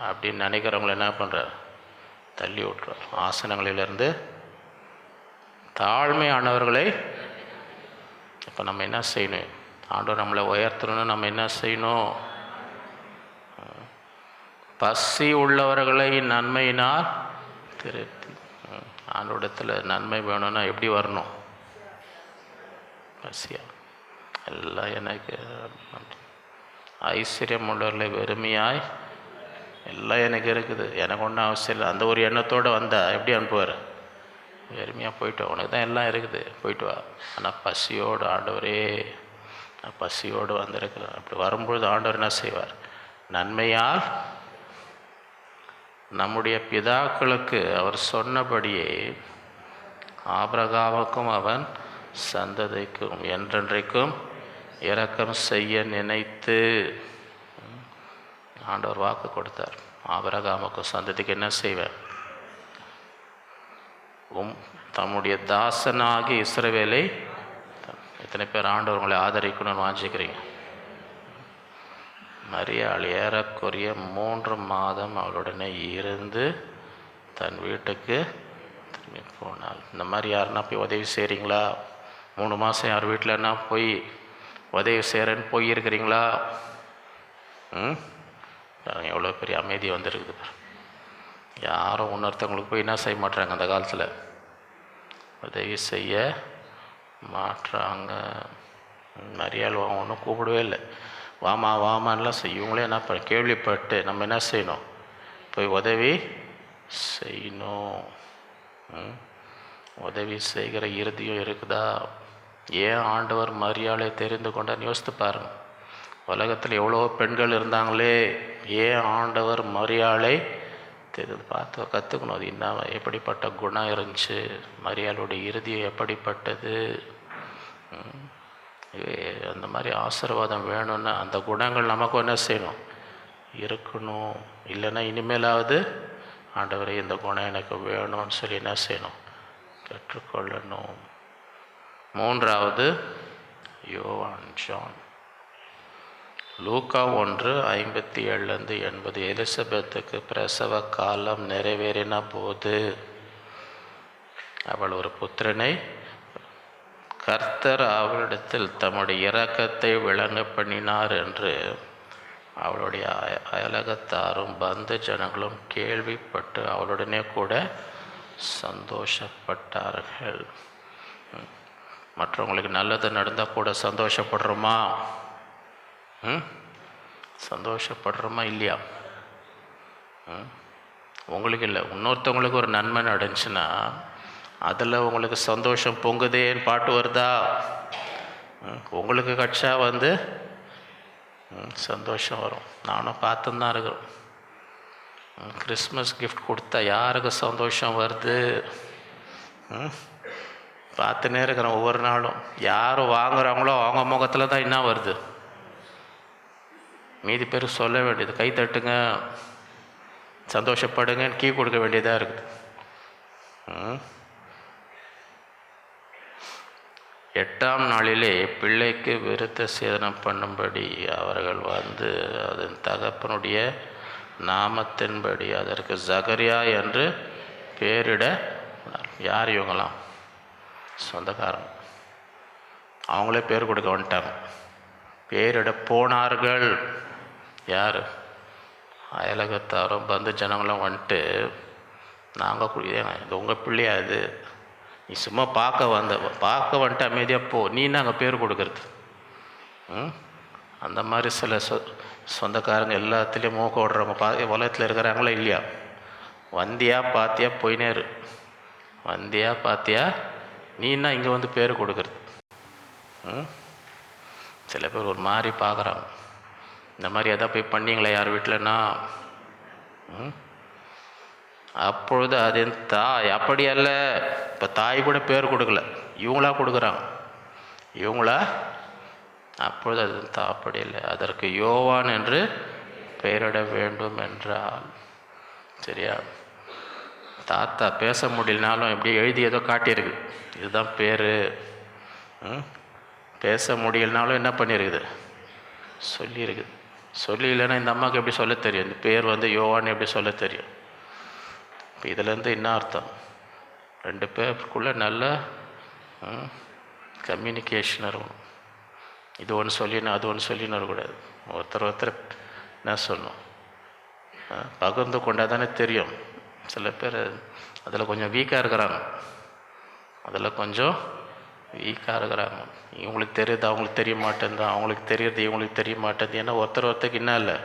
அப்படின்னு நினைக்கிறவங்கள என்ன பண்ணுறார்? தள்ளி விட்டுறார். ஆசனங்களிலிருந்து தாழ்மையானவர்களை. இப்போ நம்ம என்ன செய்யணும்? ஆண்டவர் நம்மளை உயர்த்தணும்னு நம்ம என்ன செய்யணும்? பசி உள்ளவர்களை நன்மையினால் திருப்தி. ஆண்டவரிடத்தில் நன்மை வேணும்னா எப்படி வரணும்? பசியா எல்லாம் எனக்கு ஐஸ்வர்யம் உள்ளவர்களை வெறுமையாய் எல்லாம் எனக்கு இருக்குது, எனக்கு ஒன்றும் அவசியம் இல்லை, அந்த ஒரு எண்ணத்தோடு வந்தால் எப்படி அனுப்புவார்? வெறுமையாக போயிட்டு வா, உனக்கு தான் எல்லாம் இருக்குது, போயிட்டு வா. ஆனால் பசியோடு, ஆண்டவரே நான் பசியோடு வந்திருக்கிறேன். அப்படி வரும்பொழுது ஆண்டவர் என்ன செய்வார்? நன்மையால் நம்முடைய பிதாக்களுக்கு அவர் சொன்னபடியே ஆபிரகாமுக்கும் அவன் சந்ததிக்கும் என்றென்றைக்கும் இரக்கம் செய்ய நினைத்து ஆண்டவர் வாக்கு கொடுத்தார். ஆபிரகாமுக்கும் சந்ததிக்கு என்ன செய்வார்? தம்முடைய தாசனாகி இஸ்ரவேலை. எத்தனை பேர் ஆண்டவர் உங்களை ஆதரிக்கணும்னு வாஞ்சிக்கிறீங்க? மரியாள் ஏறக்குறைய 3 மாதம் அவளுடனே இருந்து தன் வீட்டுக்கு திரும்பி போனாள். இந்த மாதிரி யாருன்னா போய் உதவி செய்கிறீங்களா? 3 மாதம் யார் வீட்டிலன்னா போய் உதவி செய்கிறேன்னு போயிருக்கிறீங்களா? எவ்வளோ பெரிய அமைதி வந்துருக்குது. யாரும் இன்னொருத்தவங்களுக்கு போய் என்ன செய்ய மாட்டுறாங்க, அந்த காலத்தில் உதவி செய்ய மாட்டுறாங்க. மரியாள் ஒன்றும் கூப்பிடவே இல்லை, வாமா வாமான்லாம் இவங்களே என்ன பண்ண கேள்விப்பட்டு நம்ம என்ன செய்யணும்? போய் உதவி செய்யணும். உதவி செய்கிற இறுதியும் இருக்குதா? ஏன் ஆண்டவர் மரியாளை தெரிந்து கொண்டார் யோசித்து பாருங்கள். உலகத்தில் எவ்வளோ பெண்கள் இருந்தாங்களே, ஏன் ஆண்டவர் மரியாளை தெரிந்து பார்த்து கற்றுக்கணும். அது என்ன எப்படிப்பட்ட குணம் இருந்துச்சு, மரியாளுடைய இறுதியும் எப்படிப்பட்டது. அந்த மாதிரி ஆசீர்வாதம் வேணும்னா அந்த குணங்கள் நமக்கு என்ன செய்யணும்? இருக்கணும். இல்லைன்னா இனிமேலாவது ஆண்டவரே இந்த குணம் எனக்கு வேணும்னு சொல்லி என்ன செய்யணும்? பெற்றுக்கொள்ளணும். 3வது யோவான் ஜான். லூக்கா 1:57-80. எலிசபெத்துக்கு பிரசவ காலம் நிறைவேறின போது அவள் ஒரு புத்திரனை கர்த்தர் அவளிடத்தில் தம்முடைய இரக்கத்தை விளங்க பண்ணினார் என்று அவளுடைய அயலகத்தாரும் பந்து ஜனங்களும் கேள்விப்பட்டு அவளுடனே கூட சந்தோஷப்பட்டார்கள். மற்றவங்களுக்கு நல்லது நடந்தால் கூட சந்தோஷப்படுறோமா? சந்தோஷப்படுறோமா இல்லையா? உங்களுக்கு இல்லை, இன்னொருத்தவங்களுக்கு ஒரு நன்மை நடந்துச்சுன்னா அதில் உங்களுக்கு சந்தோஷம் பொங்குதேன்னு பாட்டு வருதா? உங்களுக்கு கட்சா சந்தோஷம் வரும். நானும் பார்த்துன்னு இருக்கிறோம். கிறிஸ்மஸ் கிஃப்ட் கொடுத்தா யாருக்கு சந்தோஷம் வருது? பார்த்துன்னே இருக்கிறேன் ஒவ்வொரு நாளும். யார் வாங்குகிறாங்களோ அவங்க முகத்தில் தான் என்ன வருது? மீதி பேர் சொல்ல வேண்டியது, கை தட்டுங்க சந்தோஷப்படுங்கன்னு கீ கொடுக்க வேண்டியதாக இருக்குது. 8ஆம் நாளிலே பிள்ளைக்கு விருத்த சேதனம் பண்ணும்படி அவர்கள் அதன் தகப்பனுடைய நாமத்தின்படி அதற்கு ஜகரியா என்று பேரிட. யார் இவங்களாம்? சொந்தக்காரங்க. அவங்களே பேர் கொடுக்க வந்துட்டாங்க. பேரிட போனார்கள். யார்? அயலகத்தாரும் பந்து ஜனங்களும் வந்துட்டு, நாங்கள் இது உங்கள் பிள்ளையா? இது நீ சும்மா பார்க்க வந்துட்டு அமைதியாக போ, நீ நாங்கள் பேர் கொடுக்கறது. அந்த மாதிரி சில சொந்தக்காரங்க எல்லாத்துலேயும் மூக்க விடுறவங்க உலகத்தில் இருக்கிறாங்களா இல்லையா? வந்தியா பாத்தியா போயினேரு, வந்தியா பாத்தியா நீன்னா இங்கே வந்து பேர் கொடுக்கறது. சில பேர் ஒரு மாதிரி பார்க்குறாங்க. இந்த மாதிரி எதாவது போய் பண்ணிங்களா யார் வீட்டிலன்னா? அப்பொழுது அது தாய் அப்படி அல்ல. இப்போ தாய் கூட பேர் கொடுக்கல, இவங்களா கொடுக்குறாங்க. இவங்களா? அப்பொழுது அது அப்படி இல்லை, அதற்கு யோவான் என்று பெயரிட வேண்டும் என்றால். சரியா? தாத்தா பேச முடியலனாலும் எப்படி எழுதி ஏதோ காட்டியிருக்கு, இதுதான் பேர். பேச முடியலனாலும் என்ன பண்ணியிருக்குது, சொல்லியிருக்குது. சொல்லி இல்லைன்னா இந்த அம்மாவுக்கு எப்படி சொல்ல தெரியும், இந்த பேர் வந்து யோவான்னு எப்படி சொல்ல தெரியும்? இப்போ இதுலேருந்து என்ன அர்த்தம், 2 பேருக்குள்ளே நல்ல கம்யூனிகேஷன் இருக்கணும். இது ஒன்று சொல்லினா அது ஒன்று சொல்லின்னு வரக்கூடாது. ஒருத்தர் என்ன சொல்லணும், பகிர்ந்து கொண்டால் தானே தெரியும். சில பேர் அதில் கொஞ்சம் வீக்காக இருக்கிறாங்க, இவங்களுக்கு தெரியுது அவங்களுக்கு தெரிய மாட்டேங்குது, அவங்களுக்கு தெரியுது இவங்களுக்கு தெரிய மாட்டேங்குது. ஏன்னா ஒருத்தருக்கு என்ன இல்லை,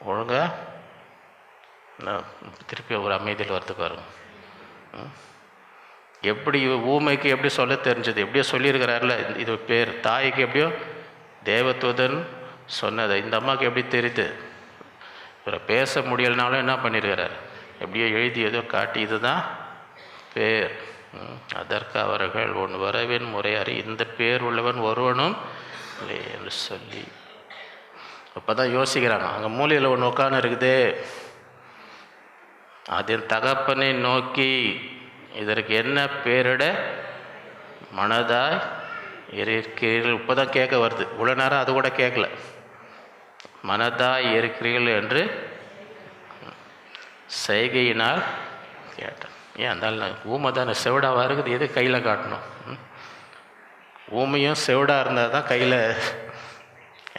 ஒழுங்காக திருப்பி ஒரு அமைதியில் வரது பாருங்க. எப்படி ஊமைக்கு எப்படி சொல்ல தெரிஞ்சது, எப்படியோ சொல்லியிருக்கிறார்ல, இது பேர் தாய்க்கு எப்படியோ தேவதூதன் சொன்னது, இந்த அம்மாவுக்கு எப்படி தெரியுது? இவரை பேச முடியலனாலும் என்ன பண்ணியிருக்கிறார், எப்படியோ எழுதி ஏதோ காட்டி இதுதான் பேர். அதற்கு அவர்கள் உன் வரவின் முறையாரி இந்த பேர் உள்ளவன் ஒருவனும் இல்லை என்று சொல்லி அப்போ தான் யோசிக்கிறாங்க. அங்கே மூலையில் ஒன்று உட்காந்து இருக்குதே, அதன் தகப்பனை நோக்கி இதற்கு என்ன பேரிட மனதாய் இருக்கிறீர்கள். இப்போ தான் கேட்க வருது, இவ்வளோ நேரம் அது கூட கேட்கல. மனதாய் இருக்கிறீர்கள் என்று செய்கையினால் கேட்டேன். ஏன் அந்த ஊமை தானே செவிடாவாக இருக்குது, எது கையில் காட்டணும்? ஊமையும் செவிடாக இருந்தால் தான் கையில்.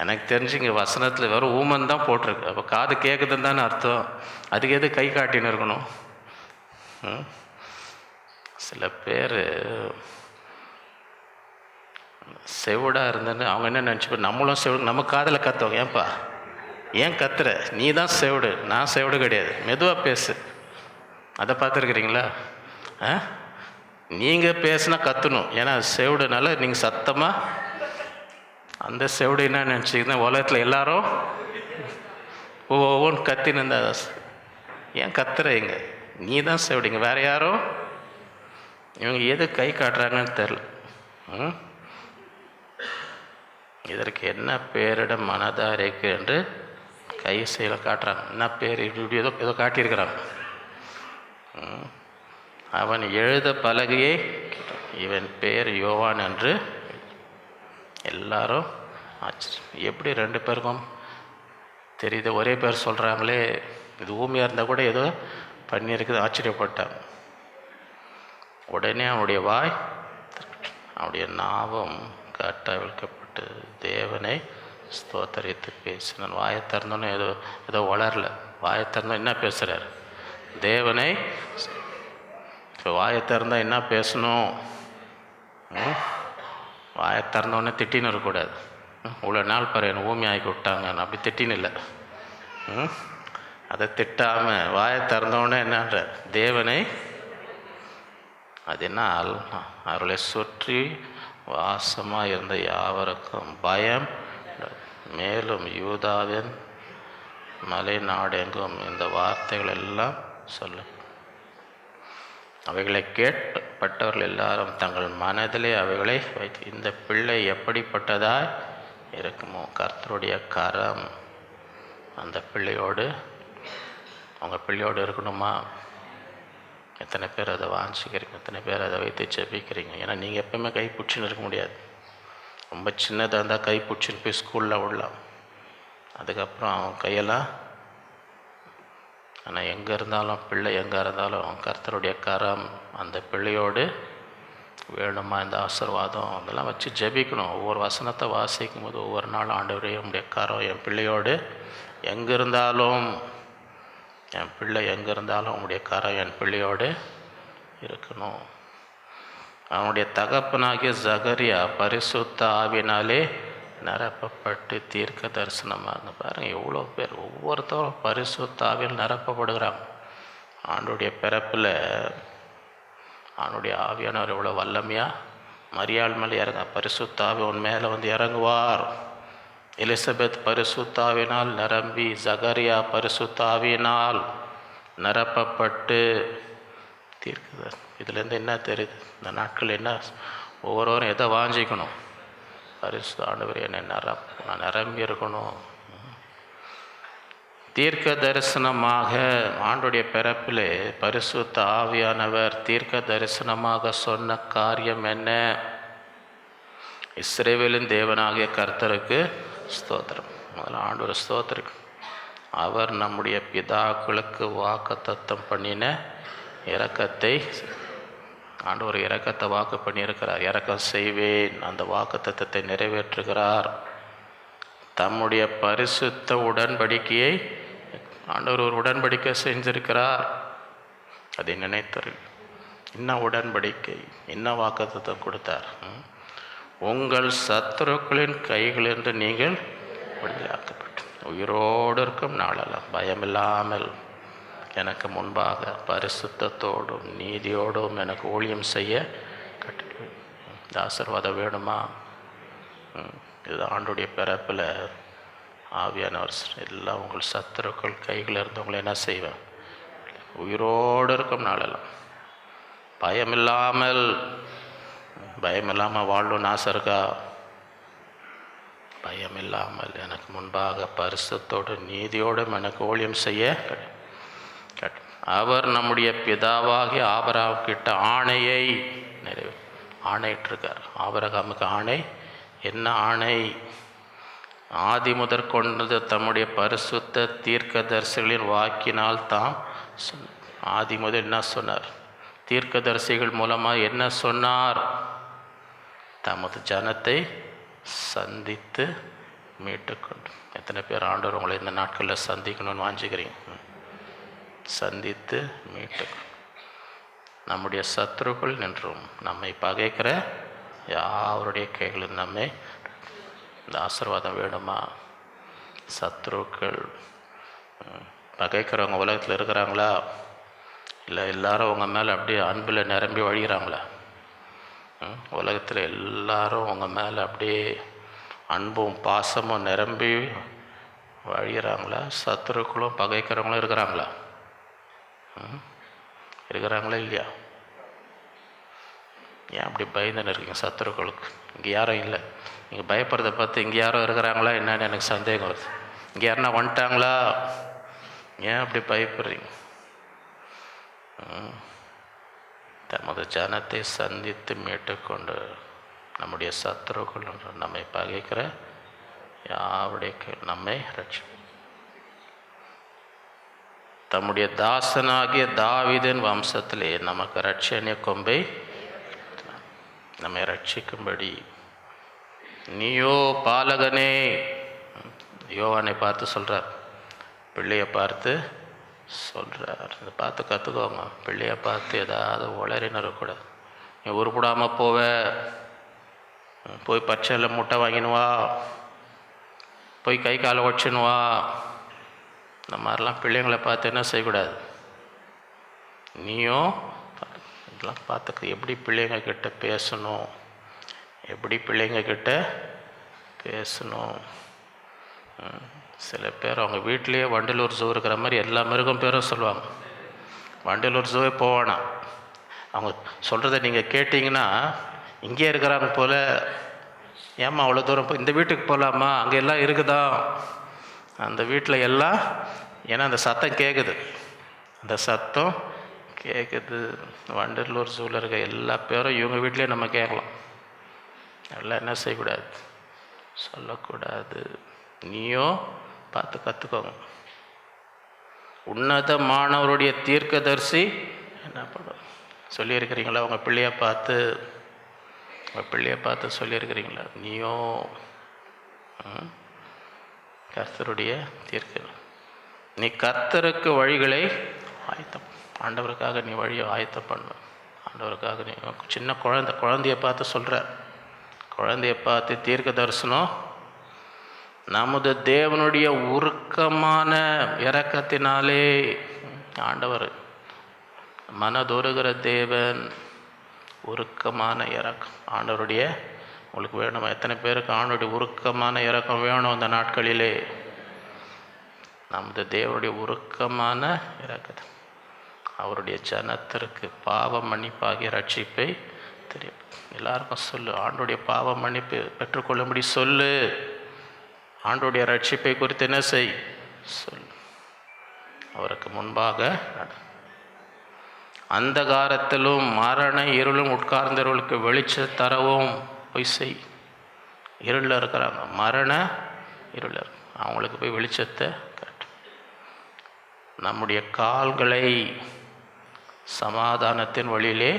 எனக்கு தெரிஞ்சு இங்கே வசனத்தில் வெறும் ஊமன் தான் போட்டிருக்கு. அப்போ காது கேட்குதுன்னு தானே அர்த்தம், அதுக்கு எது கை காட்டின்னு இருக்கணும்? சில பேர் செவிடாக இருந்தேன்னு அவங்க என்ன நினச்சிப்போ, நம்மளும் செவிடு, நம்ம காதில் கற்றுவோம். ஏன்பா ஏன் கத்துற, நீ தான் செவிடு, நான் செவிடு கிடையாது, மெதுவாக பேசு. அதை பார்த்துருக்குறீங்களா? நீங்கள் பேசுனா கற்றணும், ஏன்னா செவிடுனால நீங்கள் சத்தமாக. அந்த செவிடு என்ன நினச்சிக்கிங்கன்னா, உலகத்தில் எல்லாரும் ஒவ்வொன்று கத்தின்னு இருந்தா, ஏன் கத்துறீங்க, நீ தான் செவிடுங்க, வேறு யாரும். இவங்க எது கை காட்டுறாங்கன்னு தெரில. இதற்கு என்ன பேரிட மனதாரைக்கு என்று கை செயல காட்டுறாங்க. என்ன பேர், இப்படி ஏதோ காட்டியிருக்கிறாங்க. அவன் எழுத பலகையை இவன் பேர் யோவான் என்று எல்லாரும் எப்படி 2 பேருக்கும் தெரியுது, ஒரே பேர் சொல்கிறாங்களே, இது ஊமையாக இருந்தால் கூட ஏதோ பண்ணியிருக்குது, ஆச்சரியப்பட்டான். உடனே அவனுடைய வாய் அவனுடைய நாவும் கட்டவிழ்க்கப்பட்டு தேவனை ஸ்தோத்தரித்து பேசினான். வாயை திறந்தோன்னு ஏதோ வளரல, வாயை திறந்தோம் என்ன பேசுகிறார், தேவனை. இப்போ வாயை திறந்தால் என்ன பேசணும், வாயை திறந்தோடனே திட்டின்னு இருக்கக்கூடாது. இவ்வளோ நாள் பாரு என்னை ஊமி ஆக்கி விட்டாங்க, நான் அப்படி திட்டின்னு இல்லை. அதை திட்டாமல் வாயை திறந்தோடனே என்னன்ற தேவனை. அது என்ன, அவர்களை சுற்றி வாசமாக இருந்த யாவருக்கும் பயம். மேலும் யூதாவின் மலை நாடெங்கும் இந்த வார்த்தைகள் எல்லாம் சொல்ல, அவைகளை கேட்பட்டவர்கள் எல்லாரும் தங்கள் மனதிலே அவைகளை வைத்து, இந்த பிள்ளை எப்படிப்பட்டதாய் இருக்குமோ, கர்த்தருடைய கரம் அந்த பிள்ளையோடு, அவங்க பிள்ளையோடு இருக்கணுமா? எத்தனை பேர் அதை வாஞ்சிக்கிறீங்க, எத்தனை பேர் அதை வைத்து ஜெபிக்கிறீங்க? ஏன்னா நீங்கள் எப்பவுமே கை பிடிச்சின்னு இருக்க முடியாது. ரொம்ப சின்னதாக இருந்தால் கை பிடிச்சின்னு போய் ஸ்கூலில் விடலாம், அதுக்கப்புறம் அவன் கையெல்லாம். ஆனால் எங்கே இருந்தாலும் பிள்ளை எங்கே இருந்தாலும் கர்த்தருடைய கரம் அந்த பிள்ளையோடு வேணுமா? இந்த ஆசீர்வாதம் அதெல்லாம் வச்சு ஜெபிக்கணும். ஒவ்வொரு வசனத்தை வாசிக்கும் போது ஒவ்வொரு நாளும் ஆண்டவரே உம்முடைய கரம் என் பிள்ளையோடு எங்கே இருந்தாலும், என் பிள்ளை எங்கே இருந்தாலும் உம்முடைய கரம் என் பிள்ளையோடு இருக்கணும். அவனுடைய தகப்பனாகிய ஜகரியா பரிசுத்த ஆவினாலே நிரப்பப்பட்டு தீர்க்க தரிசனமாக. பாருங்கள் எவ்வளோ பேர் ஒவ்வொருத்தரும் பரிசுத்த ஆவியில் நிரப்பப்படுகிறாங்க. ஆண்டுடைய பிறப்பில் ஆண்டுடைய ஆவியானவர் எவ்வளோ வல்லமையாக மரியாள் மேலே இறங்க, பரிசுத்த ஆவி உன் மேலே வந்து இறங்குவார். எலிசபெத் பரிசுத்த ஆவினால் நிரம்பி, ஜகரியா பரிசுத்த ஆவியினால் நிரப்பப்பட்டு தீர்க்குது. இதுலேருந்து என்ன தெரியுது, இந்த நாட்கள் என்ன, ஒவ்வொருவரும் எதை வாஞ்சிக்கணும், பரிசுத்த ஆண்டவர் என்னை நான் நிரம்பி இருக்கணும். தீர்க்க தரிசனமாக ஆண்டுடைய பிறப்பிலே பரிசுத்த ஆவியானவர் தீர்க்க தரிசனமாக சொன்ன காரியம் என்ன? இஸ்ரவேலின் தேவனாகிய கர்த்தருக்கு ஸ்தோத்திரம். முதல்ல ஆண்டவர் ஸ்தோத்திரம். அவர் நம்முடைய பிதாக்களுக்கு வாக்குத்தத்தம் பண்ணின இரக்கத்தை, ஆண்டவர் இரக்கத்தை வாக்கு பண்ணியிருக்கிறார். இரக்கம் செய்வேன், அந்த வாக்குத்தத்தத்தை நிறைவேற்றுகிறார். தம்முடைய பரிசுத்த உடன்படிக்கையை ஆண்டவர் ஒரு உடன்படிக்கை செஞ்சிருக்கிறார். அதை நினைத்தார். என்ன உடன்படிக்கை, என்ன வாக்குத்தத்தம் கொடுத்தார்? உங்கள் சத்துருக்களின் கைகளிலிருந்து நீங்கள் விடுதலையாக்கப்பட்டு உயிரோடு இருக்கும் நாளெல்லாம் பயமில்லாமல் எனக்கு முன்பாக பரிசுத்தத்தோடும் நீதியோடும் எனக்கு ஊழியம் செய்ய கட்டு. இந்த ஆசீர்வாதம் வேணுமா? இது ஆண்டுடைய பிறப்பில் ஆவியானவர் எல்லாம் உங்கள் சத்துருக்கள் கையில் இருந்தவங்களை என்ன செய்வேன்? உயிரோடு இருக்கும் நாளெல்லாம் பயமில்லாமல் வாழணும்னு ஆசை இருக்கா? பயமில்லாமல் எனக்கு முன்பாக பரிசுத்தோடு நீதியோடும் எனக்கு ஊழியம் செய்ய அவர் நம்முடைய பிதாவாகிய ஆபிரகாமுக்கிட்ட ஆணையை ஆணையிட்டிருக்கார். ஆபிரகாமுக்கு ஆணை என்ன ஆணை? ஆதி முதற் கொண்டது தம்முடைய பரிசுத்த தீர்க்கதரிசிகளின் வாக்கினால் தாம் ஆதி முதல் என்ன சொன்னார்? தீர்க்கதரிசிகள் மூலமாக என்ன சொன்னார்? தமது ஜனத்தை சந்தித்து மீட்டுக்கொண்டு. எத்தனை பேர் ஆண்டவர் உங்களை இந்த நாட்களில் சந்திக்கணும்னு வாஞ்சிக்கிறீங்க? சந்தித்து மீட்டுக்கொண்டு. நம்முடைய சத்துருக்கள் நின்றும் நம்மை பகைக்கிற யாருடைய கைகளில் நம்மை. இந்த ஆசீர்வாதம் வேணுமா? சத்துருக்கள் பகைக்கிறவங்க உலகத்தில் இருக்கிறாங்களா? இல்லை எல்லாரும் உங்கள் மேலே அப்படியே அன்பில் நிரம்பி வழிகிறாங்களா? உலகத்தில் எல்லாரும் உங்கள் மேலே அப்படியே அன்பும் பாசமும் நிரம்பி வழிகிறாங்களா? சத்துருக்களும் பகைக்கிறவங்களும் இருக்கிறாங்களா? இருக்கிறாங்களா இல்லையா? ஏன் அப்படி பயந்துன்னு இருக்கீங்க சத்துருக்களுக்கு? இங்கே யாரும் இல்லை. நீங்கள் பயப்படுறதை பார்த்து இங்கே யாரும் இருக்கிறாங்களா என்னன்னு எனக்கு சந்தேகம் வருது. இங்கே யாருன்னா வந்துட்டாங்களா? ஏன் அப்படி பயப்படுறீங்க? தமது ஜனத்தை சந்தித்து மீட்டுக்கொண்டு நம்முடைய சத்துருக்கள் நம்மை பகைக்கிற யாருடைய நம்மை ரட்சி. தம்முடைய தாசனாகிய தாவீதின் வம்சத்திலே நமக்கு ரட்சணிய கொம்பை நம்மை ரட்சிக்கும்படி நீயோ பாலகனே. யோவானை பார்த்து சொல்கிறார், பிள்ளையை பார்த்து சொல்கிறார். இதை பார்த்து கற்றுக்கோங்க. பிள்ளையை பார்த்து ஏதாவது உளறின்னு இருக்கக்கூடாது. நீ உருப்படாமல் போய் பச்சையில் முட்டை வாங்கினுவா, போய் கை காலை உடச்சினுவா. இந்த மாதிரிலாம் பிள்ளைங்களை பார்த்து என்ன செய்யக்கூடாது. நீயும் இதெல்லாம் பார்த்துக்க. எப்படி பிள்ளைங்க கிட்ட பேசணும், எப்படி பிள்ளைங்க கிட்ட பேசணும். சில பேர் அவங்க வீட்லேயே வண்டலூர் ஜூ இருக்கிற மாதிரி எல்லா மிருகம் பேரும் சொல்லுவாங்க. வண்டலூர் ஜூவே போவானா. அவங்க சொல்கிறத நீங்கள் கேட்டிங்கன்னா இங்கேயே இருக்கிறாங்க போல். ஏம்மா அவ்வளோ தூரம் இந்த வீட்டுக்கு போகலாமா? அங்கே எல்லாம் இருக்குதா அந்த வீட்டில் எல்லாம்? ஏன்னா அந்த சத்தம் கேட்குது, அந்த சத்தம் கேட்குது. வண்டலூர் ஜூவில் இருக்க எல்லா பேரும் இவங்க வீட்லேயே நம்ம கேட்கலாம். எல்லாம் என்ன செய்யக்கூடாது, சொல்லக்கூடாது. நீயோ பார்த்து கற்றுக்கோங்க. உன்னதமானவருடைய தீர்க்கதரிசி என்ன பண்ணும் சொல்லியிருக்கிறீங்களா? உங்கள் பிள்ளையை பார்த்து சொல்லியிருக்கிறீங்களா? நீயோ கர்த்தருடைய நீ கர்த்தருக்கு வழிகளை ஆயத்தம். ஆண்டவருக்காக நீ வழியை ஆயத்தம் பண்ண. ஆண்டவருக்காக நீ சின்ன குழந்தைய பார்த்து சொல்கிற. குழந்தைய பார்த்து தீர்க்க தரிசனம். நமது தேவனுடைய உருக்கமான இரக்கத்தினாலே, ஆண்டவர் மனதுருகிற தேவன், உருக்கமான இரக்கம். ஆண்டவருடைய உங்களுக்கு வேணுமா? எத்தனை பேருக்கு ஆண்டவருடைய உருக்கமான இரக்கம் வேணும் இந்த நாட்களிலே? நமது தேவனுடைய உருக்கமான இரக்கத்தை அவருடைய ஜனத்திற்கு பாவ மன்னிப்பாகிய ரட்சிப்பை தெரியும். எல்லாருக்கும் சொல்லு. ஆண்டோடைய பாவ மன்னிப்பு பெற்றுக்கொள்ளும்படி சொல்லு. ஆண்டோடைய ரட்சிப்பை குறித்து என்ன செய் சொல். அவருக்கு முன்பாக அந்தகாரத்திலும் மரண இருளும் உட்கார்ந்தவர்களுக்கு வெளிச்ச தரவும் போய் செய். இருளில் இருக்கிறாங்க, மரண இருள், அவங்களுக்கு போய் வெளிச்சத்தை காட்டு. நம்முடைய கால்களை சமாதானத்தின் வழியிலே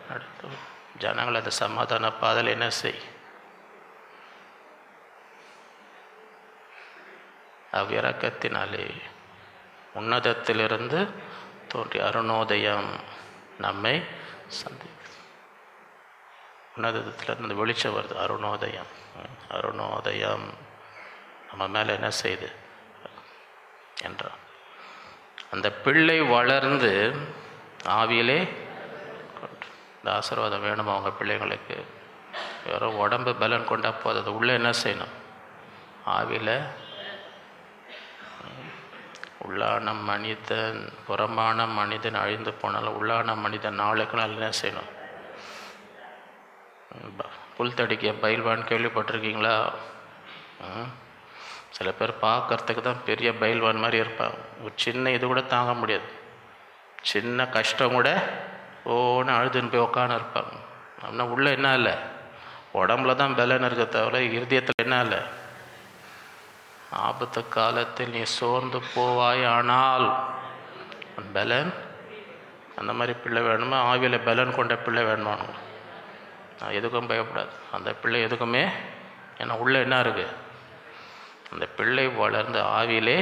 நடத்தும். ஜனங்கள் அந்த சமாதான பாதையில் என்ன செய்? அவ்விரக்கத்தினாலே உன்னதத்திலிருந்து தோன்றிய அருணோதயம் நம்மை சந்திக்குது. உன்னதத்திலிருந்து வெளிச்சம் வருது, அருணோதயம். அருணோதயம் நம்ம மேலே என்ன செய்யுது என்றான். அந்த பிள்ளை வளர்ந்து ஆவியிலே இந்த ஆசீர்வாதம் வேணுமா அவங்க பிள்ளைங்களுக்கு? வெறும் உடம்பு பலன் கொண்டா போதாது, உள்ளே என்ன செய்யணும்? ஆவியில் உள்ளான மனிதன், புறமான மனிதன் அழிந்து போனாலும் உள்ளான மனிதன் நாளுக்கு நாள் என்ன செய்யணும்? புல் தடிக்க பயில்வான் கேள்விப்பட்டிருக்கீங்களா? சில பேர் பார்க்கறதுக்கு தான் பெரிய பயில்வான் மாதிரி இருப்பாங்க. ஒரு சின்ன இது கூட தாங்க முடியாது, சின்ன கஷ்டம் கூட ஓன்னு அழுதுன்னு போய் உட்காந்து இருப்பாங்க. அப்படின்னா உள்ளே என்ன இல்லை? உடம்புல தான் பலன் இருக்க தவிர இருதயத்தில் என்ன இல்லை? ஆபத்து காலத்தில் நீ சோர்ந்து போவாய், ஆனால் பலன் அந்த மாதிரி பிள்ளை வேணுமா? ஆவியில் பலன் கொண்ட பிள்ளை வேணுமானு எதுக்கும் பயப்படாது. அந்த பிள்ளை எதுக்குமே, ஏன்னா உள்ளே என்ன இருக்குது? அந்த பிள்ளை வளர்ந்து ஆவியிலே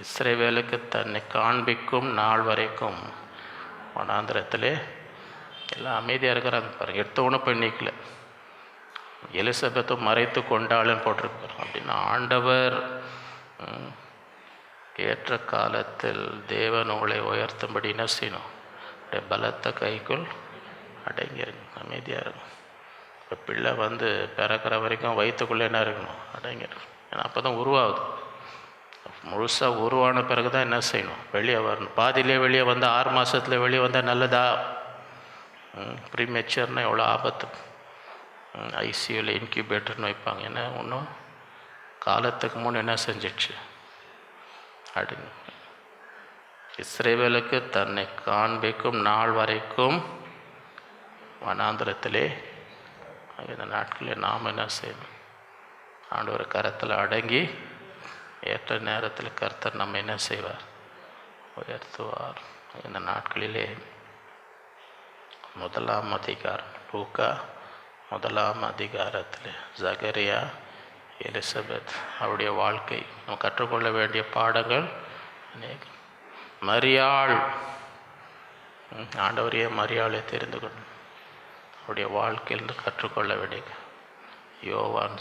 இஸ்ரவேலுக்கு தன்னை காண்பிக்கும் நாள் வரைக்கும் வனாந்திரத்திலே எல்லாம் அமைதியாக இருக்கிறாங்க பாருங்க. எடுத்தவொன்னு போய் நீக்கல. எலிசபெத்தும் மறைத்து கொண்டாளுன்னு போட்டிருப்பார். அப்படின்னா ஆண்டவர் ஏற்ற காலத்தில் தேவன் உங்களை உயர்த்தும்படி என்ன செய்யணும்? பலத்த கைக்குள் அடங்கிருங்க, அமைதியாக இருக்கும். இப்போ பிள்ளை வந்து பிறக்கிற வரைக்கும் வயிற்றுக்குள்ளே என்ன இருக்கணும்? அடங்கிடும். ஏன்னா அப்போ தான் உருவாகுது. முழுசாக உருவான பிறகு தான் என்ன செய்யணும்? வெளியே வரணும். பாதியிலே வெளியே வந்து 6 மாதத்தில் வெளியே வந்தால் நல்லதா? ப்ரீமெச்சர்னால் எவ்வளோ ஆபத்து. ஐசியூவில் இன்க்யூபேட்டர்னு வைப்பாங்க. ஏன்னா ஒன்றும் காலத்துக்கு முன் என்ன செஞ்சிடுச்சு? அப்படின்னு இஸ்ரவேலுக்கு தன்னை காண்பிக்கும் நாள் வரைக்கும் வனாந்திரத்திலே இந்த நாட்களில் நாம் என்ன செய்யணும்? ஆண்டவர் கரத்தில் அடங்கி ஏற்ற நேரத்தில் கர்த்தர் நம்ம என்ன செய்வார்? உயர்த்துவார். இந்த நாட்களிலே 1ஆம் அதிகாரம், லூக்கா 1ஆம் அதிகாரத்தில் ஜகரியா, எலிசபெத் அவருடைய வாழ்க்கை நம்ம கற்றுக்கொள்ள வேண்டிய பாடங்கள் அநேகம். மரியாள், ஆண்டவரையே மரியாளை தெரிந்து கொள்ளணும். அவருடைய வாழ்க்கையிலிருந்து கற்றுக்கொள்ள வேண்டிய யோவான்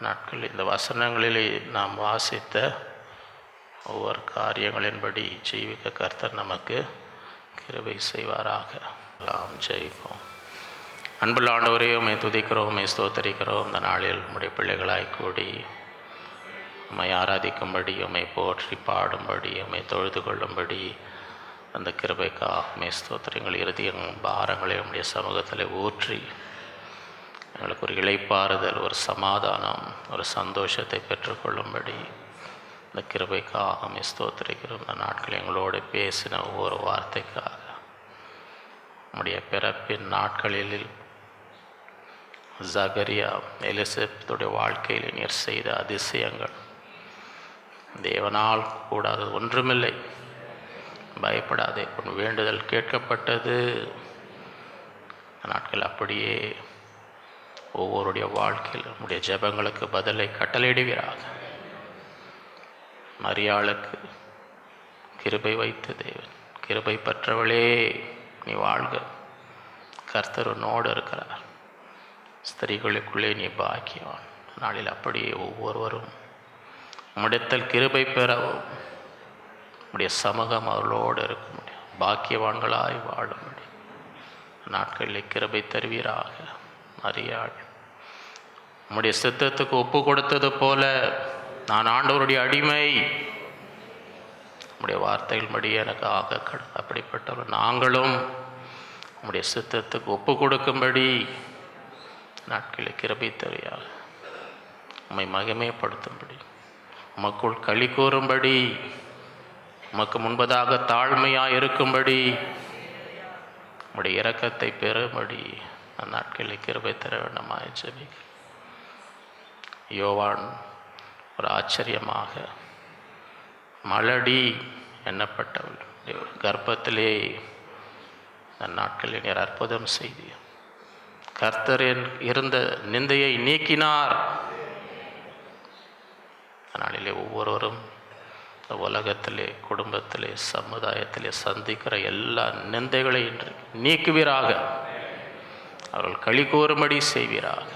நாட்கள். இந்த வசனங்களிலே நாம் வாசித்த ஒவ்வொரு காரியங்களின்படி ஜீவிக்க கர்த்தர் நமக்கு கிருபை செய்வாராக. நாம் ஜெயிப்போம். அன்புள்ள ஆண்டவரே, உம்மை துதிக்கிறோம், உம்மை ஸ்தோத்தரிக்கிறோம். இந்த நாளில் உம்முடைய பிள்ளைகளாய் கூடி உம்மை ஆராதிக்கும்படி, உம்மை போற்றி பாடும்படி, உம்மை தொழுது கொள்ளும்படி அந்த கிருபைக்காக உம்மை ஸ்தோத்திரங்கள். இறுதியும் பாரங்களை உம்முடைய சமூகத்தில் ஊற்றி எங்களுக்கு ஒரு இளைப்பாறுதல், ஒரு சமாதானம், ஒரு சந்தோஷத்தை பெற்றுக்கொள்ளும்படி இந்த கிருபைக்காக உம்மை ஸ்தோத்திரிக்கிறோம். இந்த நாட்கள் எங்களோடு பேசின ஒவ்வொரு வார்த்தைக்காக, நம்முடைய பிறப்பின் நாட்களில் ஜகரியா, எலிசபெத்துடைய வாழ்க்கையில் நீர் செய்த அதிசயங்கள், தேவனால் கூடாதது ஒன்றுமில்லை, பயப்படாதே, உன் வேண்டுதல் கேட்கப்பட்டது. நாட்கள் அப்படியே ஒவ்வொருடைய வாழ்க்கையில் நம்முடைய ஜெபங்களுக்கு பதிலை கட்டளையிடுவீராக. மரியாளுக்கு கிருபை வைத்த தேவன், கிருபை பெற்றவளே நீ வாழ்க, கர்த்தர் உன்னோடு இருக்கிறார், ஸ்திரீகளுக்குள்ளே நீ பாக்கியவான். நாளில் அப்படியே ஒவ்வொருவரும் உம்மிடத்தில் கிருபை பெறவும், உம்முடைய சமூகம் அவர்களோடு இருக்க முடியும், பாக்கியவான்களாய் வாழ முடியும். நாட்களில் கிருபை தருவீராக. மரியாள் உம்முடைய சித்தத்துக்கு ஒப்பு கொடுத்தது போல நான் ஆண்டவருடைய அடிமை, உம்முடைய வார்த்தைகள் படி எனக்கு ஆக அப்படிப்பட்டவர் நாங்களும் உம்முடைய சித்தத்துக்கு ஒப்பு கொடுக்கும்படி நாட்களில் கிருபை தருவீராக. உம்மை மகிமைப்படுத்தும்படி, உமக்குள் களி கூறும்படி உமக்கு முன்பதாக தாழ்மையாக இருக்கும்படி உம்முடைய இரக்கத்தை பெறும்படி அந்நாட்களில் கிருபை தர வேண்டுமாய் ஜெபிக்கிறேன். யோவான் ஒரு ஆச்சரியமாக மலடி எண்ணப்பட்டவள் கர்ப்பத்திலே அந்நாட்களில் நீர் அற்புதம் செய்தீர். கர்த்தரின் இருந்த நிந்தையை நீக்கினார். அதனாலே ஒவ்வொருவரும் இந்த உலகத்திலே, குடும்பத்திலே, சமுதாயத்திலே சந்திக்கிற எல்லா நிந்தைகளை இன்று நீக்குவீராக. அவர்கள் களி கூறும்படி செய்வீராக.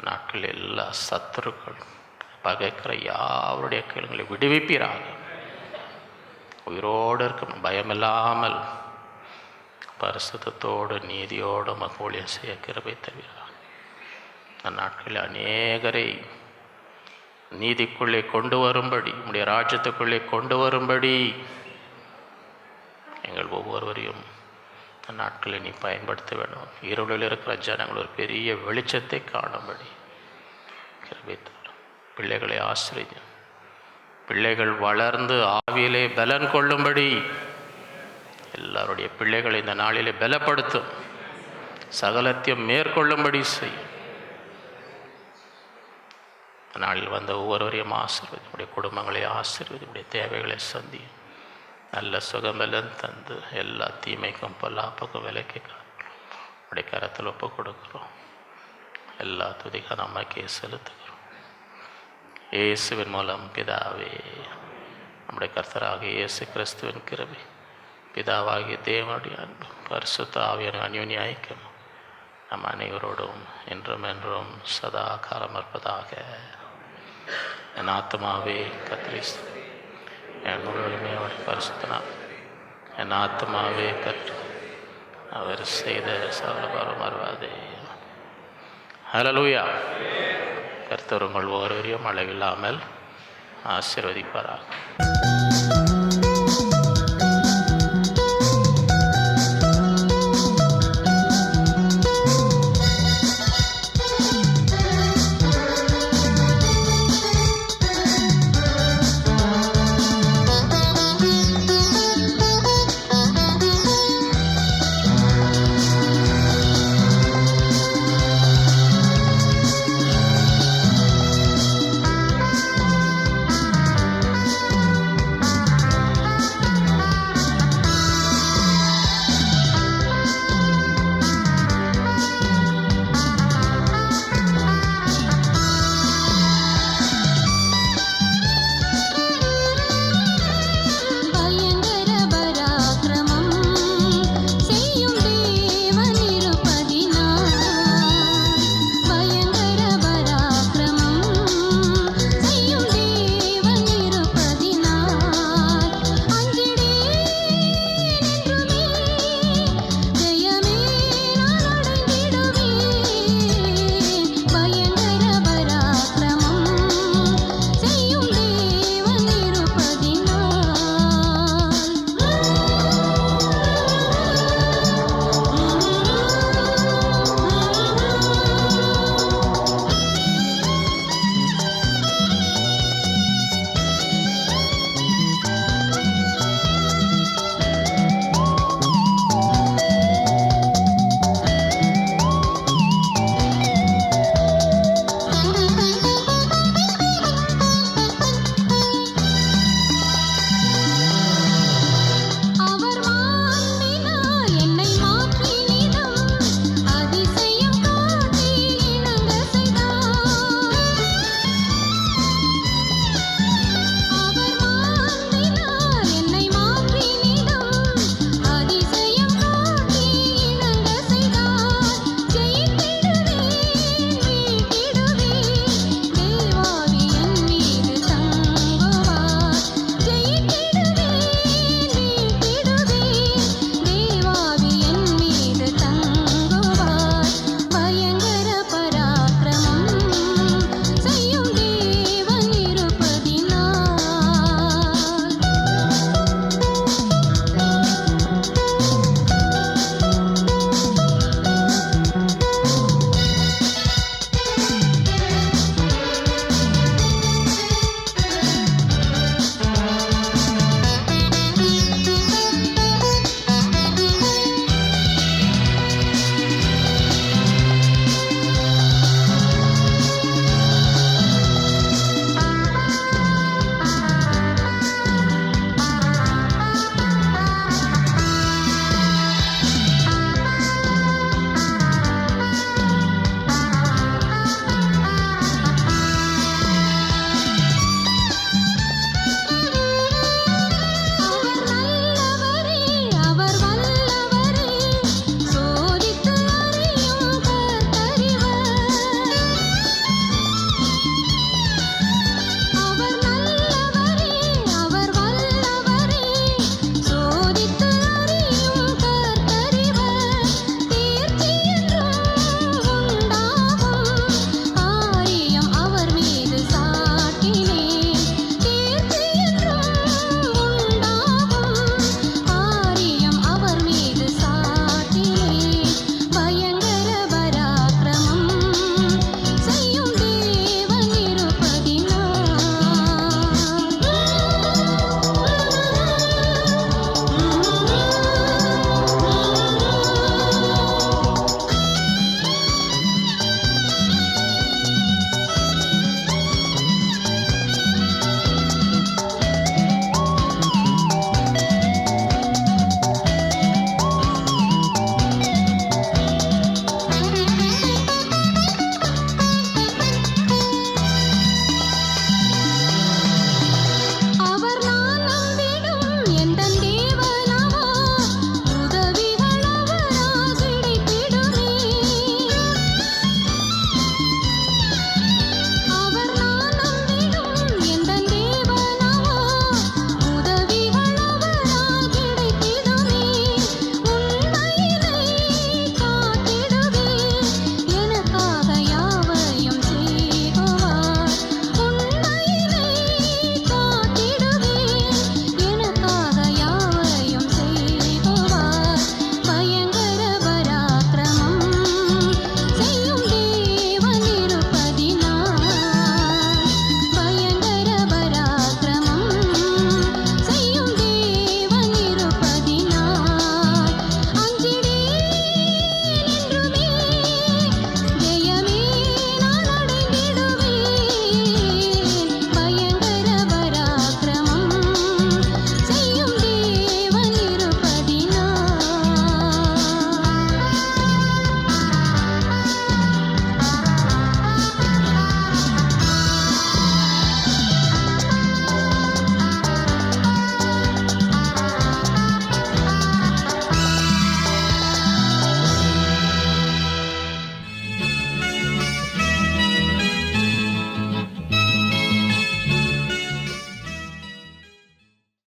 நாட்களில் எல்லா சத்துருக்கள் பகைக்கிற யாருடைய கேள்விகளை விடுவிப்பீராக. உயிரோடு இருக்கும் பயமில்லாமல் பரிசுத்தத்தோடு நீதியோடு ஊழியம் செய்ய கிருபை தருவீராக. அந்நாட்களில் அநேகரை நீதிக்குள்ளே கொண்டு வரும்படி, உம்முடைய ராஜ்யத்துக்குள்ளே கொண்டு வரும்படி எங்கள் ஒவ்வொருவரையும் நாட்களை நீ பயன்படுத்த வேண்டும். இருளில் இருக்கிற ஜனங்கள் ஒரு பெரிய வெளிச்சத்தை காணும்படி கிருபை தரும். பிள்ளைகளை ஆசிரியம், பிள்ளைகள் வளர்ந்து ஆவியிலே பலன் கொள்ளும்படி எல்லாருடைய பிள்ளைகளை இந்த நாளிலே பலப்படுத்தும். சகலத்தையும் மேற்கொள்ளும்படி செய்யும். நாளில் வந்த ஒவ்வொருவரையும் ஆசீர்வதி, உடைய குடும்பங்களை ஆசீர்வதி, உடைய தேவைகளை சந்தியும். நல்ல சுகபலன் தந்து எல்லா தீமைக்கும் பொல்லாப்புக்கும் விலைக்கு உடைய கரத்தில் ஒப்பு கொடுக்குறோம். எல்லா துதிக்கும் நமக்கே செலுத்துகிறோம். இயேசுவின் மூலம் பிதாவே, நம்முடைய கர்த்தராக இயேசு கிறிஸ்துவின் கிருபை, பிதாவாகிய தேவனுடைய அன்பு, பரிசுத்த ஆவியான அந்யோன்ய ஐக்கியம் நம் அனைவரோடும் என்றும் என்றும் சதா காலம் இருப்பதாக. என் ஆத்மாவே கர்த்தரை என் முழுவதுமே அவருடைய பரிசுத்தனா, என் ஆத்மாவே கர்த்தர் அவர் செய்த சகலபாரம் மறவாதே. ஹல்லேலூயா. கர்த்தர் உங்கள் ஒவ்வொருவரையும் அளவில்லாமல் ஆசீர்வதிப்பாராக.